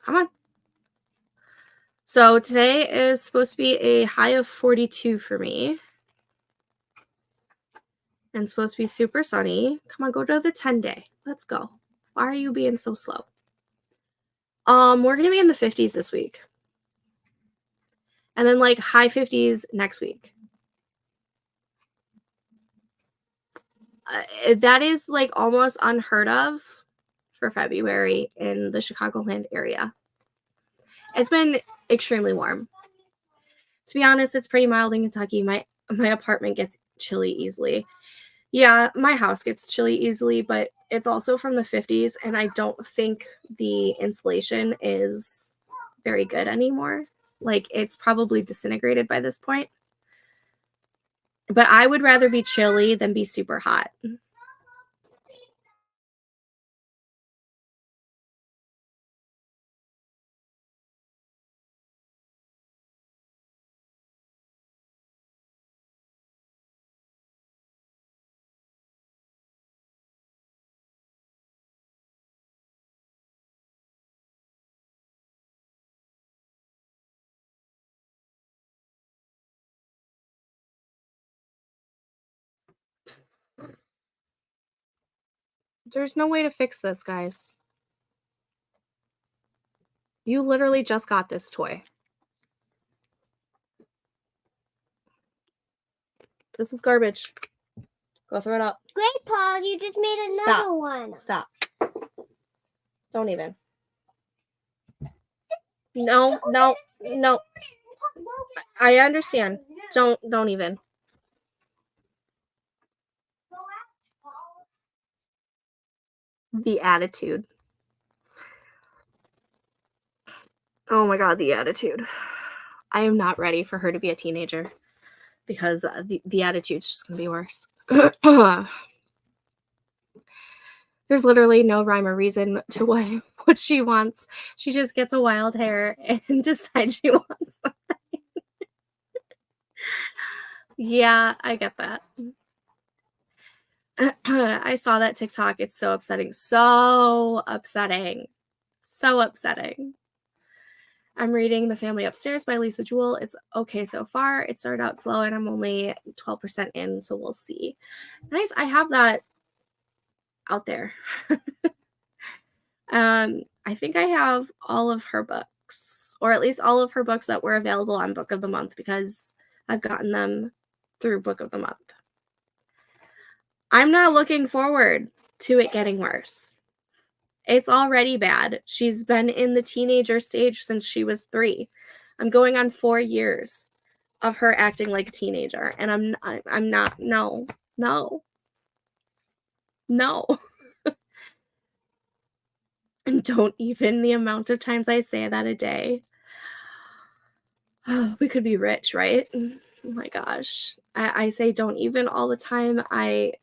Come on. So today is supposed to be a high of 42 for me. And supposed to be super sunny. Come on, go to the 10-day. Let's go. Why are you being so slow? We're gonna be in the 50s this week. And then like high 50s next week. That is like almost unheard of for February in the Chicagoland area. It's been extremely warm. To be honest, it's pretty mild in Kentucky. My apartment gets chilly easily. Yeah, my house gets chilly easily, but it's also from the 50s, and I don't think the insulation is very good anymore. Like, it's probably disintegrated by this point. But I would rather be chilly than be super hot. There's no way to fix this, guys. You literally just got this toy. This is garbage. Go throw it up. Great, Paul. You just made another one. Stop. Don't even. No. I understand. Don't even. The attitude. Oh my god, the attitude. I am not ready for her to be a teenager because the attitude's just gonna be worse. There's literally no rhyme or reason to what she wants. She just gets a wild hair and decides she wants something. Yeah, I get that. I saw that TikTok. It's so upsetting. So upsetting. So upsetting. I'm reading The Family Upstairs by Lisa Jewell. It's okay so far. It started out slow and I'm only 12% in, so we'll see. Nice. I have that out there. I think I have all of her books, or at least all of her books that were available on Book of the Month because I've gotten them through Book of the Month. I'm not looking forward to it getting worse. It's already bad. She's been in the teenager stage since she was 3. I'm going on 4 years of her acting like a teenager, and I'm not. No. And don't even the amount of times I say that a day. Oh, we could be rich, right? my gosh. I say don't even all the time. I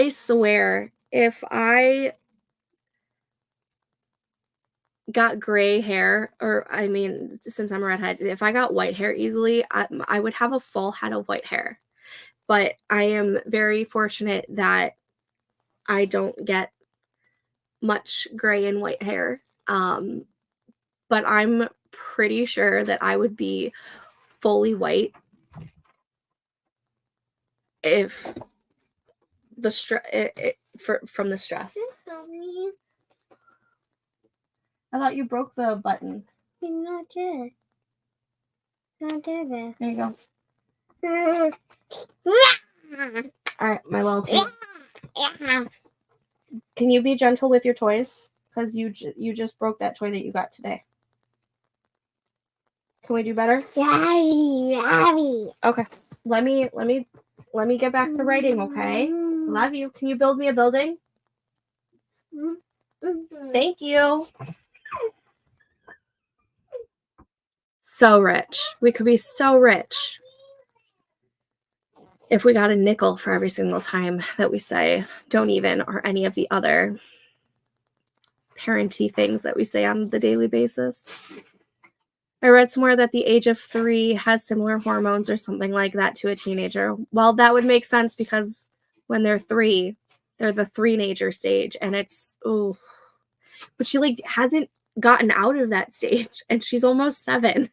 swear, if I got gray hair, or I mean, since I'm a redhead, if I got white hair easily, I would have a full head of white hair. But I am very fortunate that I don't get much gray and white hair. But I'm pretty sure that I would be fully white if the from the stress. I thought you broke the button. Not did. Not did it. There you go. All right, my little team. Can you be gentle with your toys? Because you just broke that toy that you got today. Can we do better? Daddy. Okay. Let me get back to writing, okay? Love you. Can you build me a building? Thank you. So rich. We could be so rich if we got a nickel for every single time that we say don't even, or any of the other parenty things that we say on the daily basis. I read somewhere that the age of 3 has similar hormones or something like that to a teenager. Well, that would make sense because when they're 3, they're the three-nager stage, and it's, ooh. But she, like, hasn't gotten out of that stage, and she's almost 7.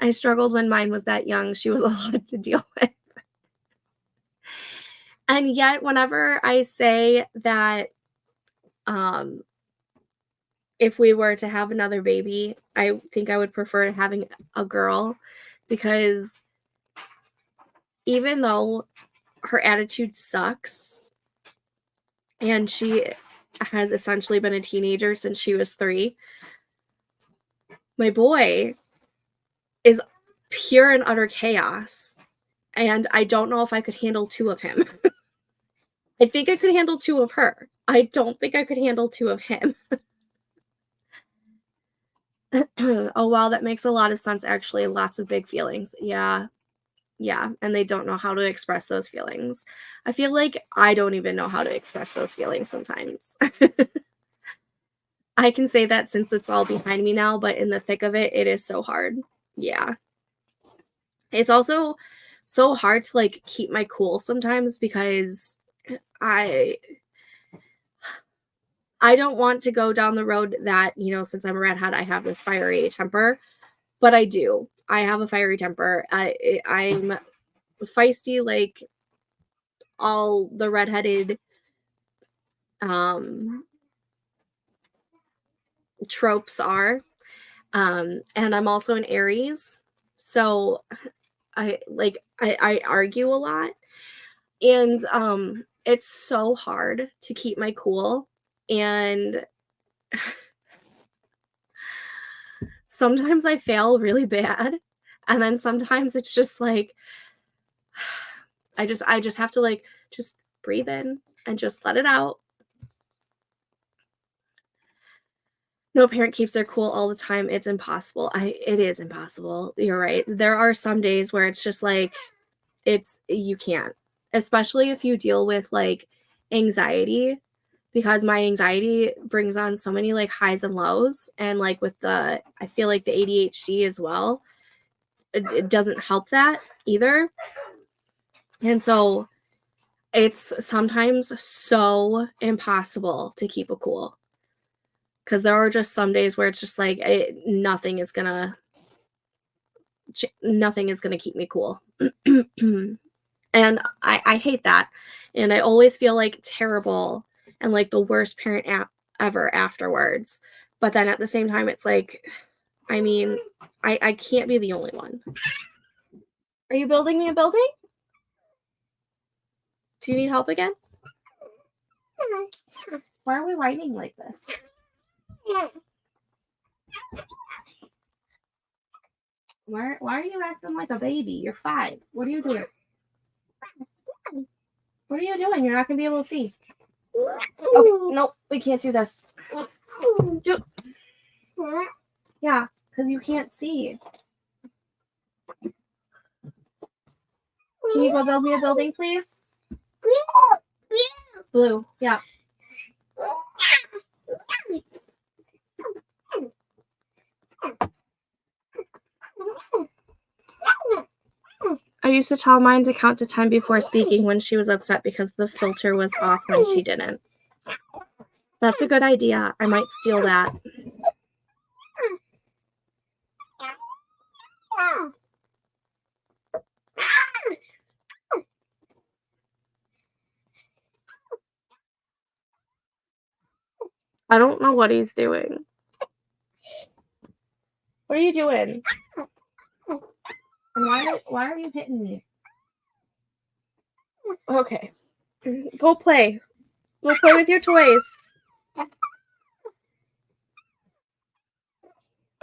I struggled when mine was that young. She was a lot to deal with. And yet, whenever I say that if we were to have another baby, I think I would prefer having a girl, because even though her attitude sucks and she has essentially been a teenager since she was 3, my boy is pure and utter chaos, and I don't know if I could handle 2 of him. I think I could handle 2 of her. I don't think I could handle 2 of him. Oh, wow, that makes a lot of sense, actually. Lots of big feelings. Yeah, and they don't know how to express those feelings. I feel like I don't even know how to express those feelings sometimes. I can say that since it's all behind me now, but in the thick of it, it is so hard. Yeah. It's also so hard to, like, keep my cool sometimes, because I don't want to go down the road that, since I'm a redhead, I have this fiery temper, but I do. I have a fiery temper. I'm feisty like all the redheaded tropes are. And I'm also an Aries, so I argue a lot, and it's so hard to keep my cool, and sometimes I fail really bad, and then sometimes it's just like I just have to, like, just breathe in and just let it out. No parent keeps their cool all the time. It's impossible. It is impossible. You're right. There are some days where it's just like you can't. Especially if you deal with, like, anxiety, because my anxiety brings on so many, like, highs and lows, and, like, with I feel like the ADHD as well, it doesn't help that either. And so it's sometimes so impossible to keep a cool, because there are just some days where it's just like nothing is gonna keep me cool. And I hate that, and I always feel like terrible and like the worst parent ever afterwards. But then at the same time, it's like, I mean, I can't be the only one. Are you building me a building? Do you need help again? Why are we writing like this? Why are you acting like a baby? You're 5. What are you doing? What are you doing? You're not going to be able to see. Okay, nope, we can't do this. Yeah, because you can't see. Can you go build me a building, please? Blue, yeah. I used to tell mine to count to 10 before speaking when she was upset because the filter was off when she didn't. That's a good idea. I might steal that. I don't know what he's doing. What are you doing? And why are you hitting me? Okay. Go play. Go play with your toys.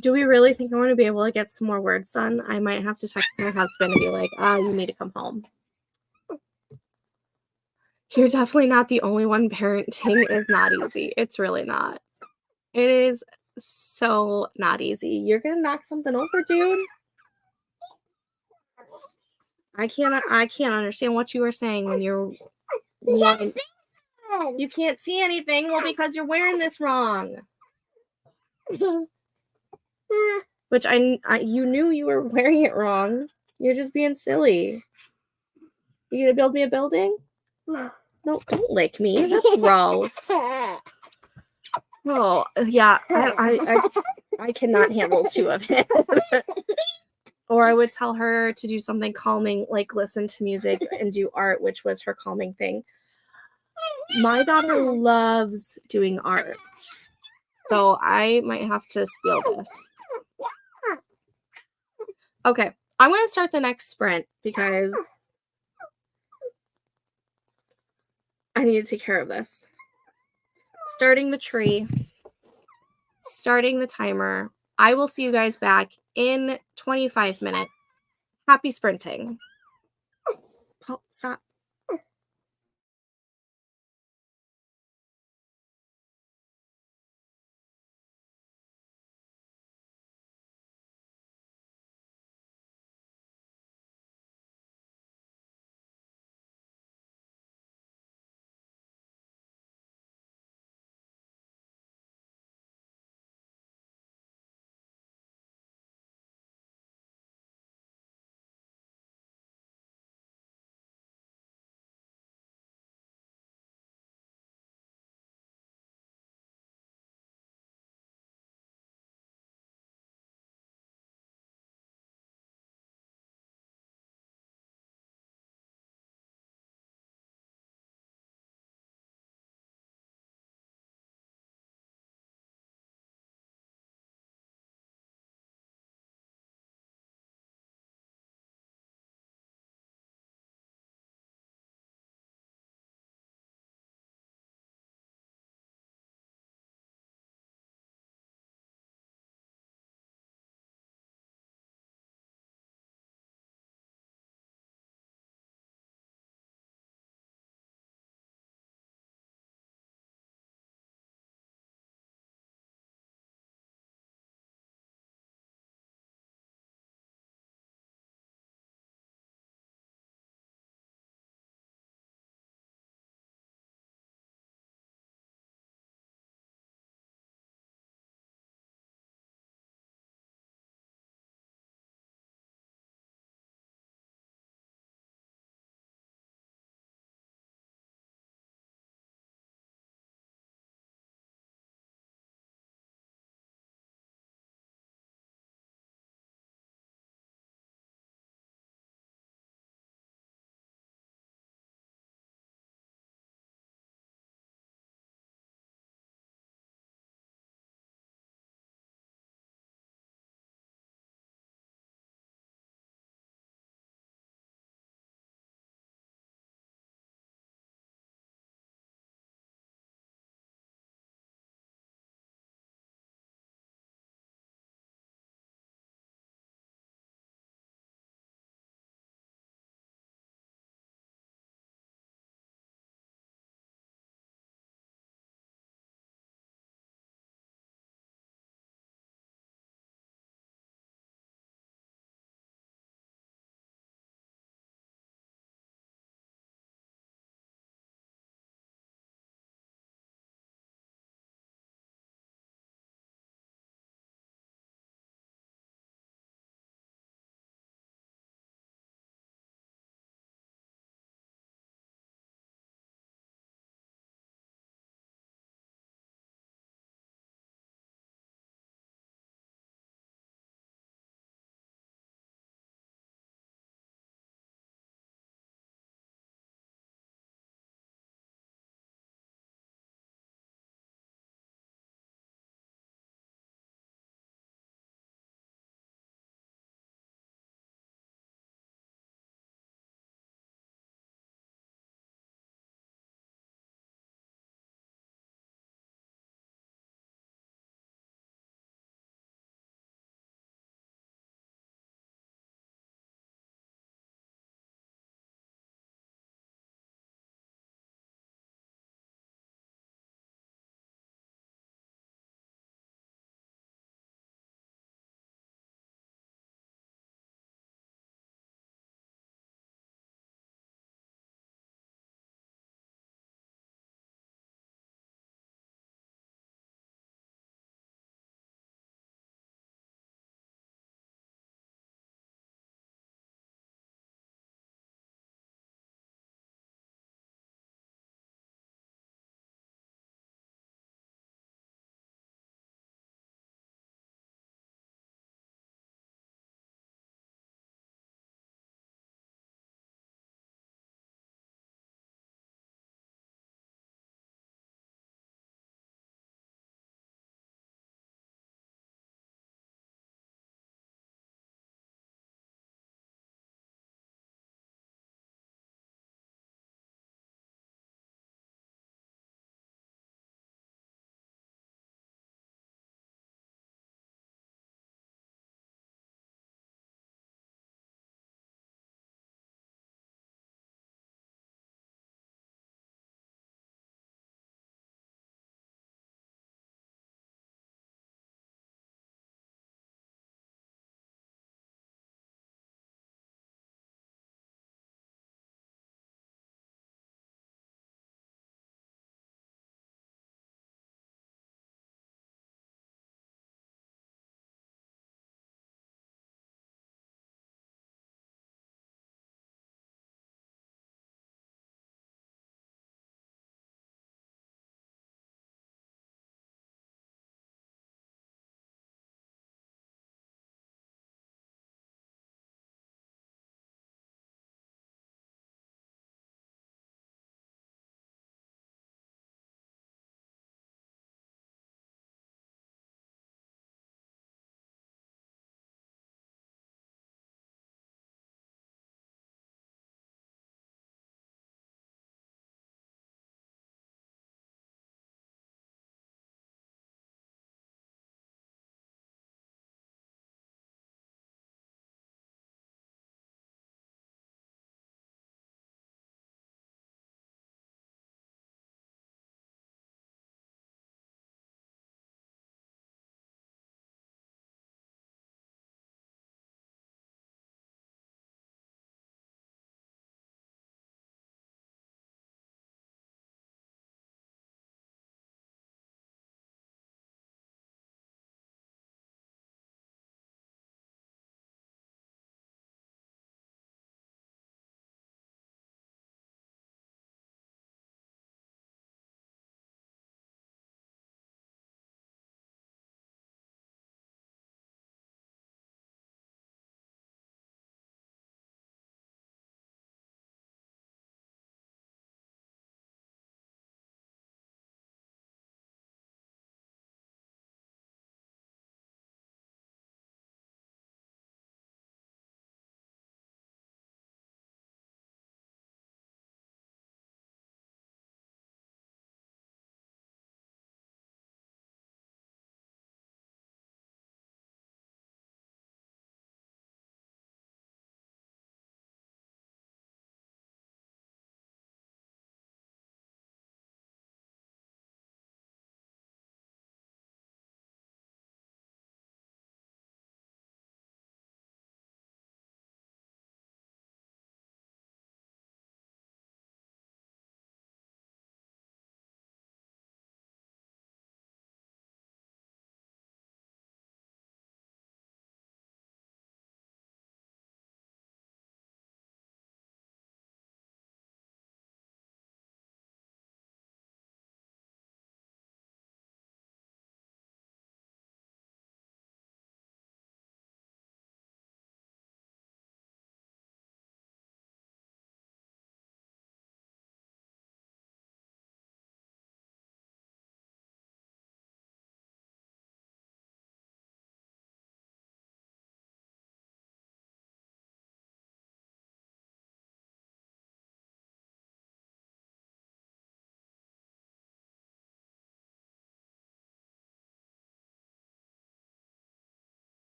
Do we really think I'm going to be able to get some more words done? I might have to text my husband and be like, you need to come home. You're definitely not the only one. Parenting is not easy. It's really not. It is so not easy. You're going to knock something over, dude. I can't understand what you were saying when you're one. You can't see anything. Well, because you're wearing this wrong. Which you knew you were wearing it wrong. You're just being silly. You gonna build me a building? No, don't lick me. That's gross. Oh, yeah. I cannot handle two of it. Or I would tell her to do something calming, like listen to music and do art, which was her calming thing. My daughter loves doing art. So I might have to steal this. Okay, I'm going to start the next sprint because I need to take care of this. Starting the tree. Starting the timer. I will see you guys back in 25 minutes. Happy sprinting. Oh, stop.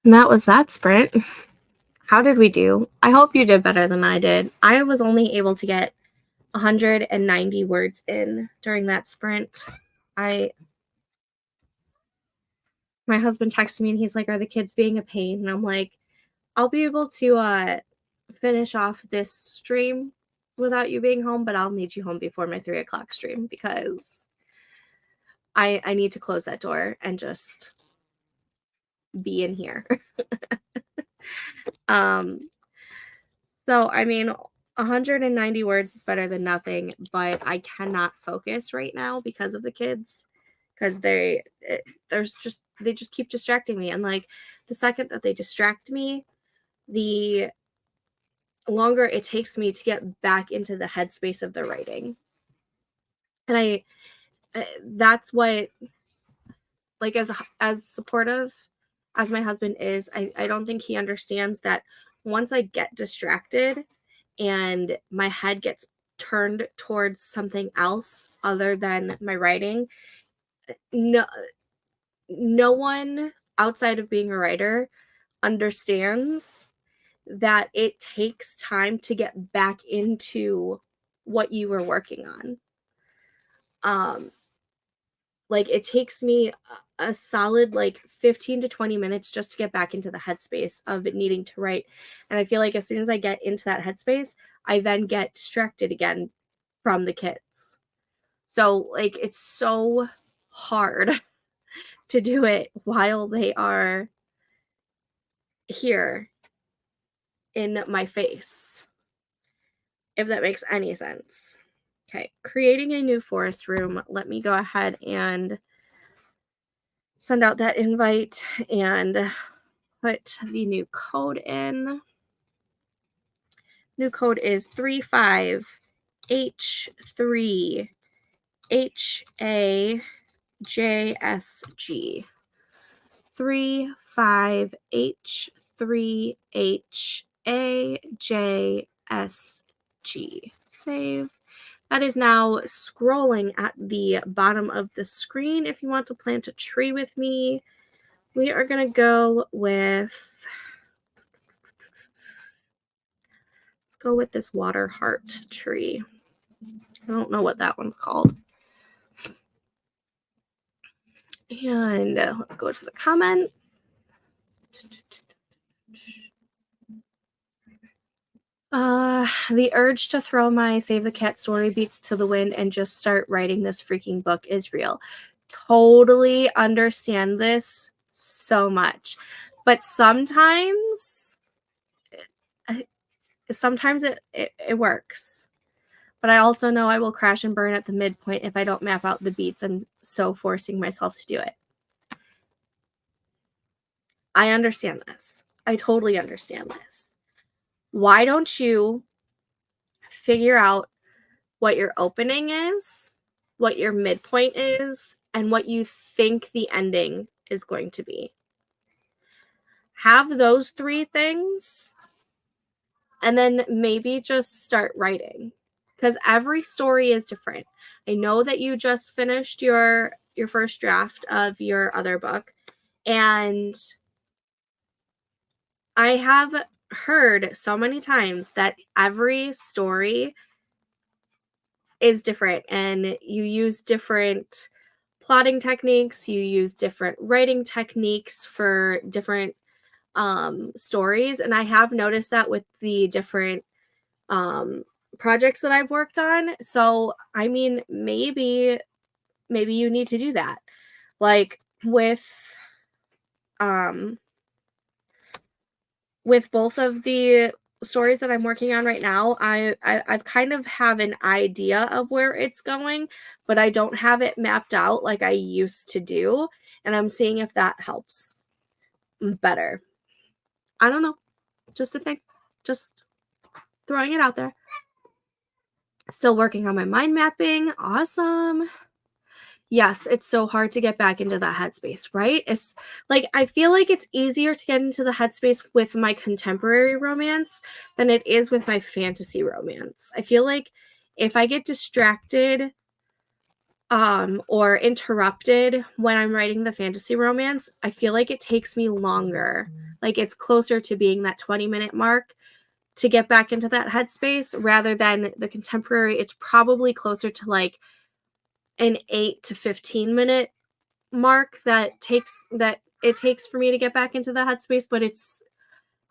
And that was that sprint. How did we do? I hope you did better than I did. I was only able to get 190 words in during that sprint. My husband texted me and he's like, "Are the kids being a pain?" And I'm like, "I'll be able to finish off this stream without you being home, but I'll need you home before my 3:00 stream because I need to close that door and just be in here." So I mean, 190 words is better than nothing, but I cannot focus right now because of the kids, because they just keep distracting me, and like the second that they distract me, the longer it takes me to get back into the headspace of the writing. And that's what, like, as supportive as my husband is, I don't think he understands that once I get distracted and my head gets turned towards something else other than my writing, no one outside of being a writer understands that it takes time to get back into what you were working on. Like, it takes me a solid, like, 15 to 20 minutes just to get back into the headspace of needing to write, and I feel like as soon as I get into that headspace, I then get distracted again from the kids. So, like, it's so hard to do it while they are here in my face, if that makes any sense. Okay, creating a new forest room. Let me go ahead and send out that invite and put the new code in. New code is 35H3HAJSG. 35H3HAJSG. Save. That is now scrolling at the bottom of the screen. If you want to plant a tree with me, we are going to go with, let's go with this water heart tree. I don't know what that one's called. And let's go to the comment. The urge to throw my Save the Cat story beats to the wind and just start writing this freaking book is real. Totally understand this so much. But sometimes it works. But I also know I will crash and burn at the midpoint if I don't map out the beats and so forcing myself to do it. I understand this. I totally understand this. Why don't you figure out what your opening is, what your midpoint is, and what you think the ending is going to be? Have those 3 things, and then maybe just start writing, because every story is different. I know that you just finished your first draft of your other book, and I have heard so many times that every story is different and you use different plotting techniques, you use different writing techniques for different stories. And I have noticed that with the different projects that I've worked on. So, I mean, maybe you need to do that. Like with both of the stories that I'm working on right now, I've kind of have an idea of where it's going, but I don't have it mapped out like I used to do, and I'm seeing if that helps better. I don't know. Just a thing. Just throwing it out there. Still working on my mind mapping. Awesome. Yes, it's so hard to get back into that headspace, right? It's like, I feel like it's easier to get into the headspace with my contemporary romance than it is with my fantasy romance. I feel like if I get distracted or interrupted when I'm writing the fantasy romance, I feel like it takes me longer. Like it's closer to being that 20-minute mark to get back into that headspace rather than the contemporary. It's probably closer to like an 8 to 15-minute mark that it takes for me to get back into the headspace, but it's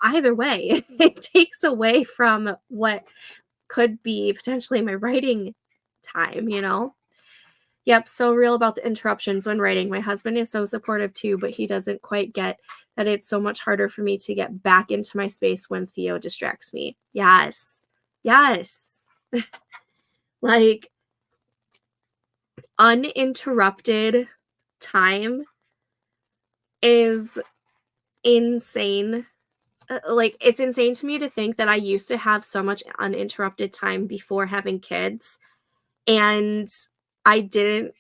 either way, it takes away from what could be potentially my writing time, you know? Yep, so real about the interruptions when writing. My husband is so supportive too, but he doesn't quite get that it's so much harder for me to get back into my space when Theo distracts me. Yes. Yes. Like uninterrupted time is insane. Like it's insane to me to think that I used to have so much uninterrupted time before having kids, and I didn't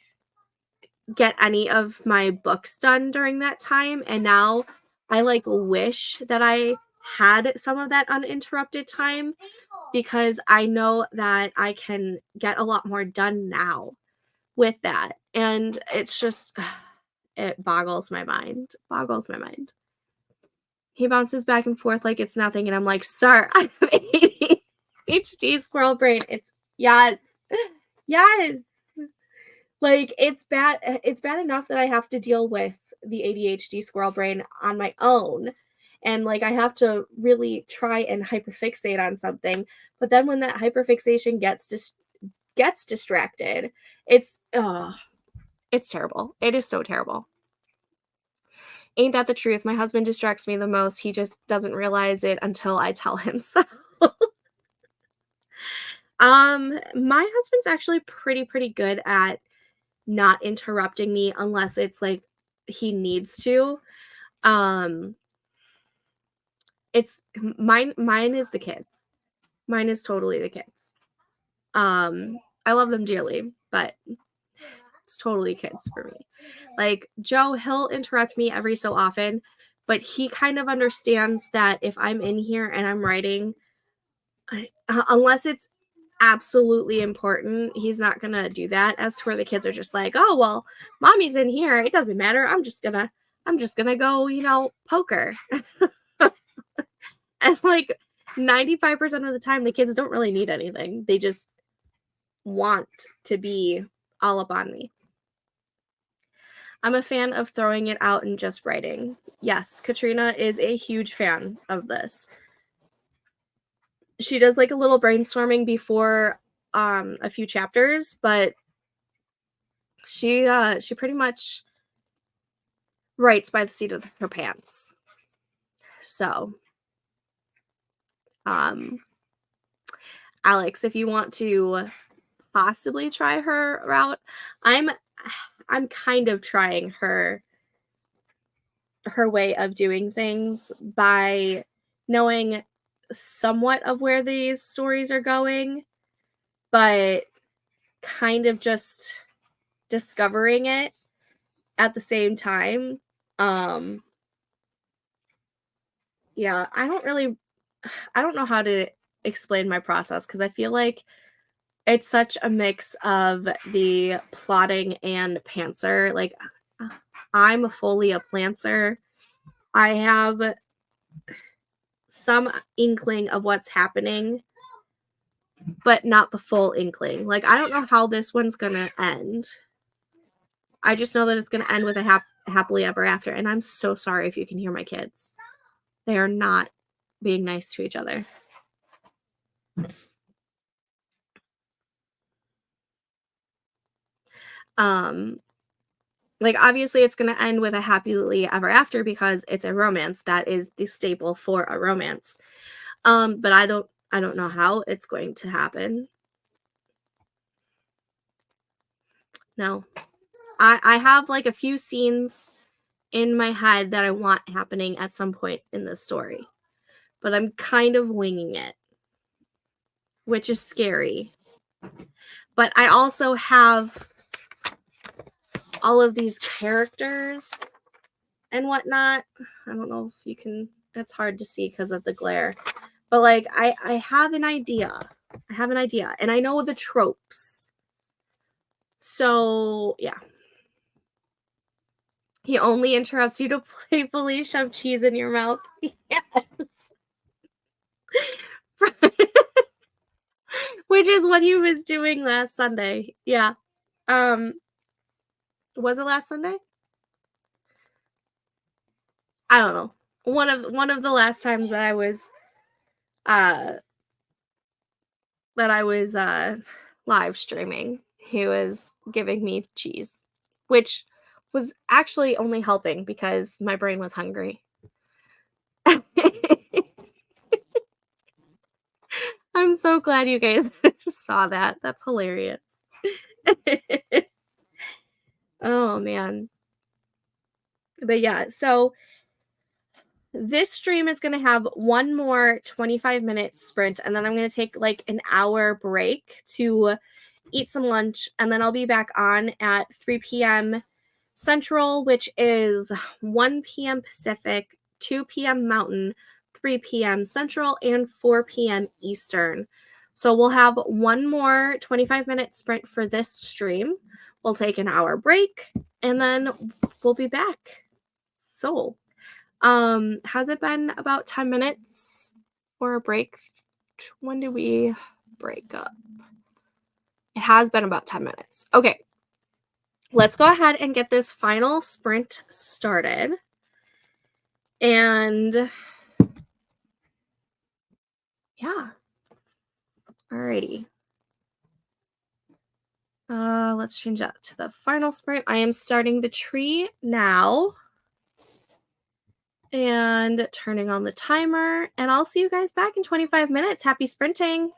get any of my books done during that time, and now I like wish that I had some of that uninterrupted time because I know that I can get a lot more done now with that. And it's just it boggles my mind. Boggles my mind. He bounces back and forth like it's nothing, and I'm like, "Sir, I have ADHD squirrel brain." It's yes. Yes. Like it's bad enough that I have to deal with the ADHD squirrel brain on my own. And like I have to really try and hyperfixate on something. But then when that hyperfixation gets distracted, it's terrible. It is so terrible. Ain't that the truth? My husband distracts me the most. He just doesn't realize it until I tell him so. My husband's actually pretty good at not interrupting me unless it's like he needs to. Um it's mine is the kids. Mine is totally the kids. I love them dearly, but it's totally kids for me. Like Joe, he'll interrupt me every so often, but he kind of understands that if I'm in here and I'm writing, unless it's absolutely important, he's not gonna do that. As to where the kids are just like, oh well, mommy's in here, it doesn't matter. I'm just gonna go, poker. And like 95% of the time the kids don't really need anything. They just want to be all up on me. I'm a fan of throwing it out and just writing. Yes, Katrina is a huge fan of this. She does like a little brainstorming before a few chapters, but she pretty much writes by the seat of her pants. So, Alex, if you want to possibly try her route, I'm kind of trying her way of doing things by knowing somewhat of where these stories are going, but kind of just discovering it at the same time. Yeah, I don't know how to explain my process because I feel like it's such a mix of the plotting and pantser. Like I'm fully a plantser. I have some inkling of what's happening, but not the full inkling. Like I don't know how this one's gonna end. I just know that it's gonna end with a happily ever after. And I'm so sorry if you can hear my kids. They are not being nice to each other. Like obviously it's going to end with a happily ever after because it's a romance. That is the staple for a romance. But I don't know how it's going to happen. No. I have like a few scenes in my head that I want happening at some point in the story. But I'm kind of winging it, which is scary. But I also have all of these characters and whatnot. I don't know if you can, it's hard to see because of the glare. But like I have an idea. And I know the tropes. So, yeah. He only interrupts you to playfully shove cheese in your mouth. Yes. Which is what he was doing last Sunday. Yeah. Um, was it last Sunday? I don't know. One of the last times that I was uh live streaming, he was giving me cheese, which was actually only helping because my brain was hungry. I'm so glad you guys saw that. That's hilarious. Oh man. But yeah, so this stream is going to have one more 25-minute sprint, and then I'm going to take like an hour break to eat some lunch, and then I'll be back on at 3 p.m. Central, which is 1 p.m. Pacific, 2 p.m. Mountain, 3 p.m. Central, and 4 p.m. Eastern. So we'll have one more 25-minute sprint for this stream. We'll take an hour break, and then we'll be back. So, has it been about 10 minutes for a break? When did we break up? It has been about 10 minutes. Okay. Let's go ahead and get this final sprint started. And yeah. Alrighty. Let's change that to the final sprint. I am starting the tree now. And turning on the timer. And I'll see you guys back in 25 minutes. Happy sprinting.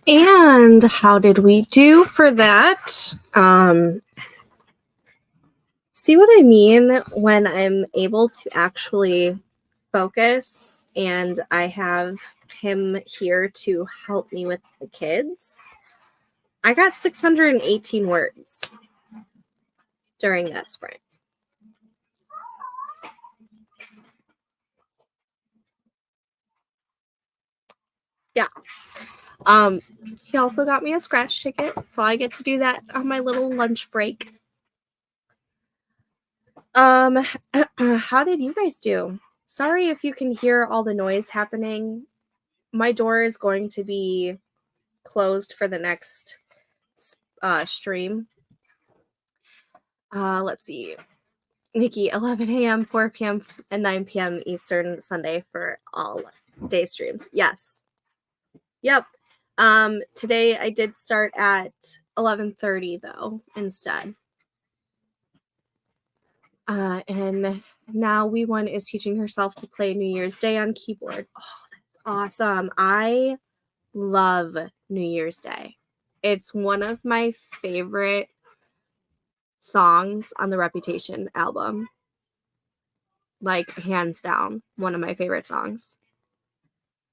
And how did we do for that? See what I mean when I'm able to actually focus and I have him here to help me with the kids? I got 618 words during that sprint. Yeah. He also got me a scratch ticket, so I get to do that on my little lunch break. How did you guys do? Sorry if you can hear all the noise happening. My door is going to be closed for the next stream. Let's see. Nikki, 11 a.m., 4 p.m., and 9 p.m. Eastern Sunday for all day streams. Yes. Yep. Today I did start at 11:30 though instead. And now Wee1 is teaching herself to play New Year's Day on keyboard. Oh, that's awesome. I love New Year's Day. It's one of my favorite songs on the Reputation album. Like, hands down, one of my favorite songs.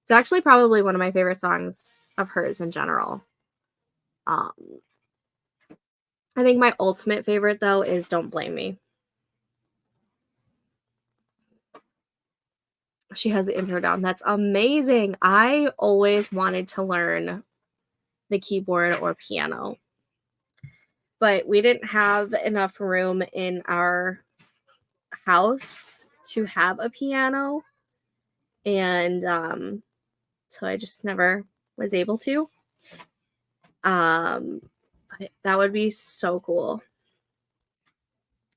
It's actually probably one of my favorite songs of hers in general. I think my ultimate favorite, though, is Don't Blame Me. She has the intro down. That's amazing. I always wanted to learn the keyboard or piano, but we didn't have enough room in our house to have a piano, and so I just never was able to. But that would be so cool.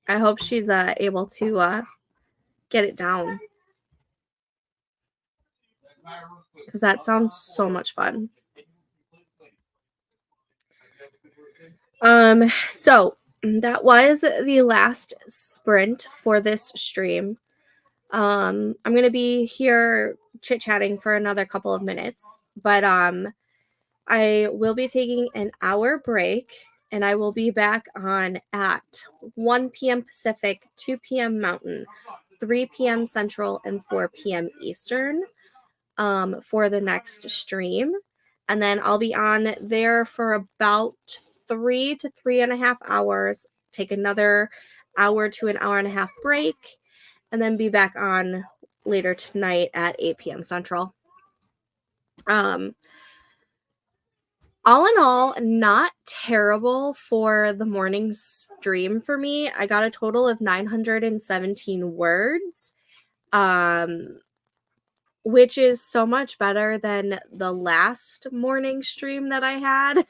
I hope she's able to get it down, because that sounds so much fun. So that was the last sprint for this stream. I'm gonna be here chit-chatting for another couple of minutes, but I will be taking an hour break, and I will be back on at 1 p.m. Pacific, 2 p.m. Mountain, 3 p.m. Central, and 4 p.m. Eastern for the next stream. And then I'll be on there for about 3 to 3.5 hours, take another hour to an hour and a half break, and then be back on later tonight at 8 p.m. Central. All in all, not terrible for the morning stream for me. I got a total of 917 words, which is so much better than the last morning stream that I had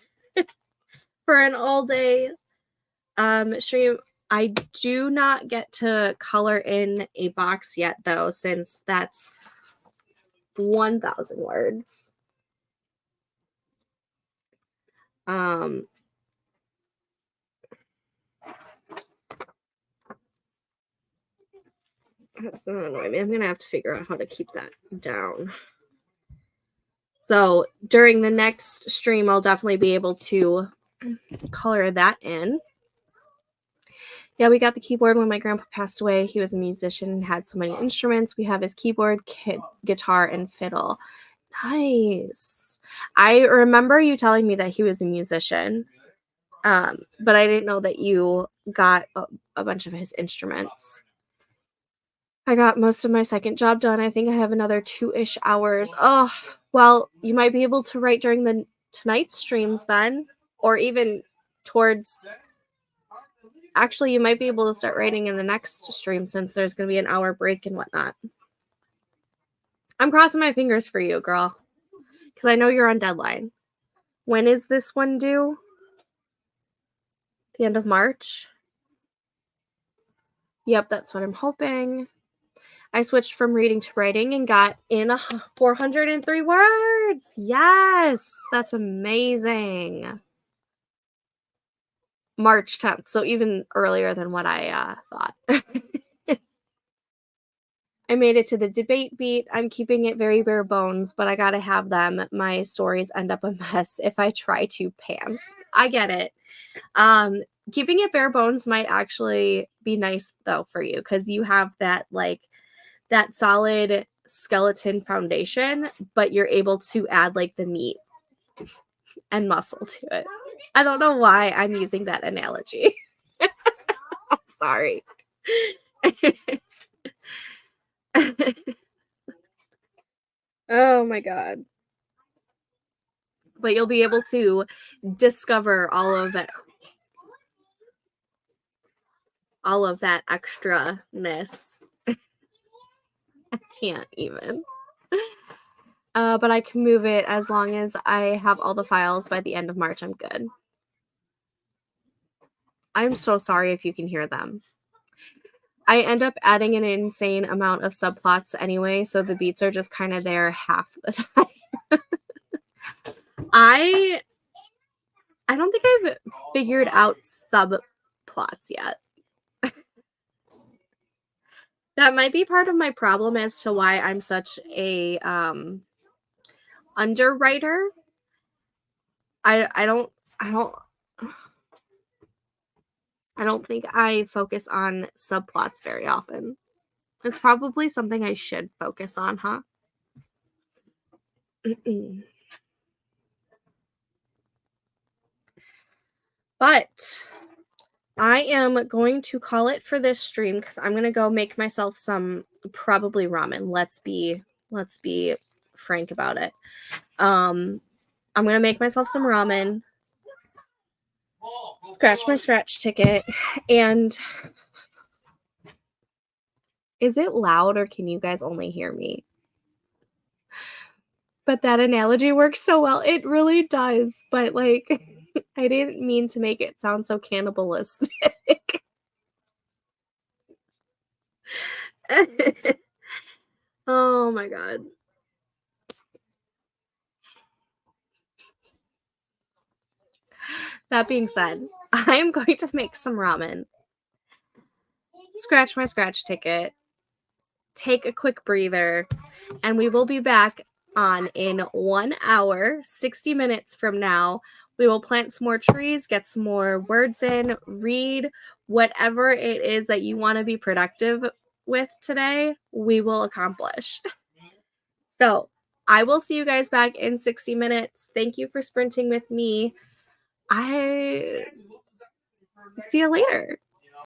for an all-day stream. I do not get to color in a box yet, though, since that's 1,000 words. That's gonna annoy me. I'm gonna have to figure out how to keep that down. So during the next stream, I'll definitely be able to color that in. Yeah, we got the keyboard when my grandpa passed away. He was a musician and had so many instruments. We have his keyboard, guitar, and fiddle. Nice. I remember you telling me that he was a musician, but I didn't know that you got a bunch of his instruments. I got most of my second job done. I think I have another 2-ish hours. Oh, well, you might be able to write during the tonight's streams then, or even towards... Actually, you might be able to start writing in the next stream since there's going to be an hour break and whatnot. I'm crossing my fingers for you, girl, because I know you're on deadline. When is this one due? The end of March? Yep, that's what I'm hoping. I switched from reading to writing and got in 403 words. Yes, that's amazing. March 10th, so even earlier than what I thought. I made it to the debate beat. I'm keeping it very bare bones, but I gotta have them. My stories end up a mess if I try to pants. I get it. Keeping it bare bones might actually be nice though for you because you have that that solid skeleton foundation, but you're able to add like the meat and muscle to it. I don't know why I'm using that analogy. I'm sorry. Oh my god. But you'll be able to discover all of that extraness. I can't even. But I can move it as long as I have all the files by the end of March. I'm good. I'm so sorry if you can hear them. I end up adding an insane amount of subplots anyway, so the beats are just kind of there half the time. I don't think I've figured out subplots yet. That might be part of my problem as to why I'm such a underwriter. I don't think I focus on subplots very often. It's probably something I should focus on, huh? But I am going to call it for this stream because I'm gonna go make myself some probably ramen. Let's be frank about it. I'm gonna make myself some ramen, scratch my scratch ticket, and is it loud or can you guys only hear me? But that analogy works so well. It really does. But like, I didn't mean to make it sound so cannibalistic. Oh my god. That being said, I am going to make some ramen, scratch my scratch ticket, take a quick breather, and we will be back on in 1 hour, 60 minutes from now. We will plant some more trees, get some more words in, read whatever it is that you want to be productive with today, we will accomplish. So I will see you guys back in 60 minutes. Thank you for sprinting with me. I see you later.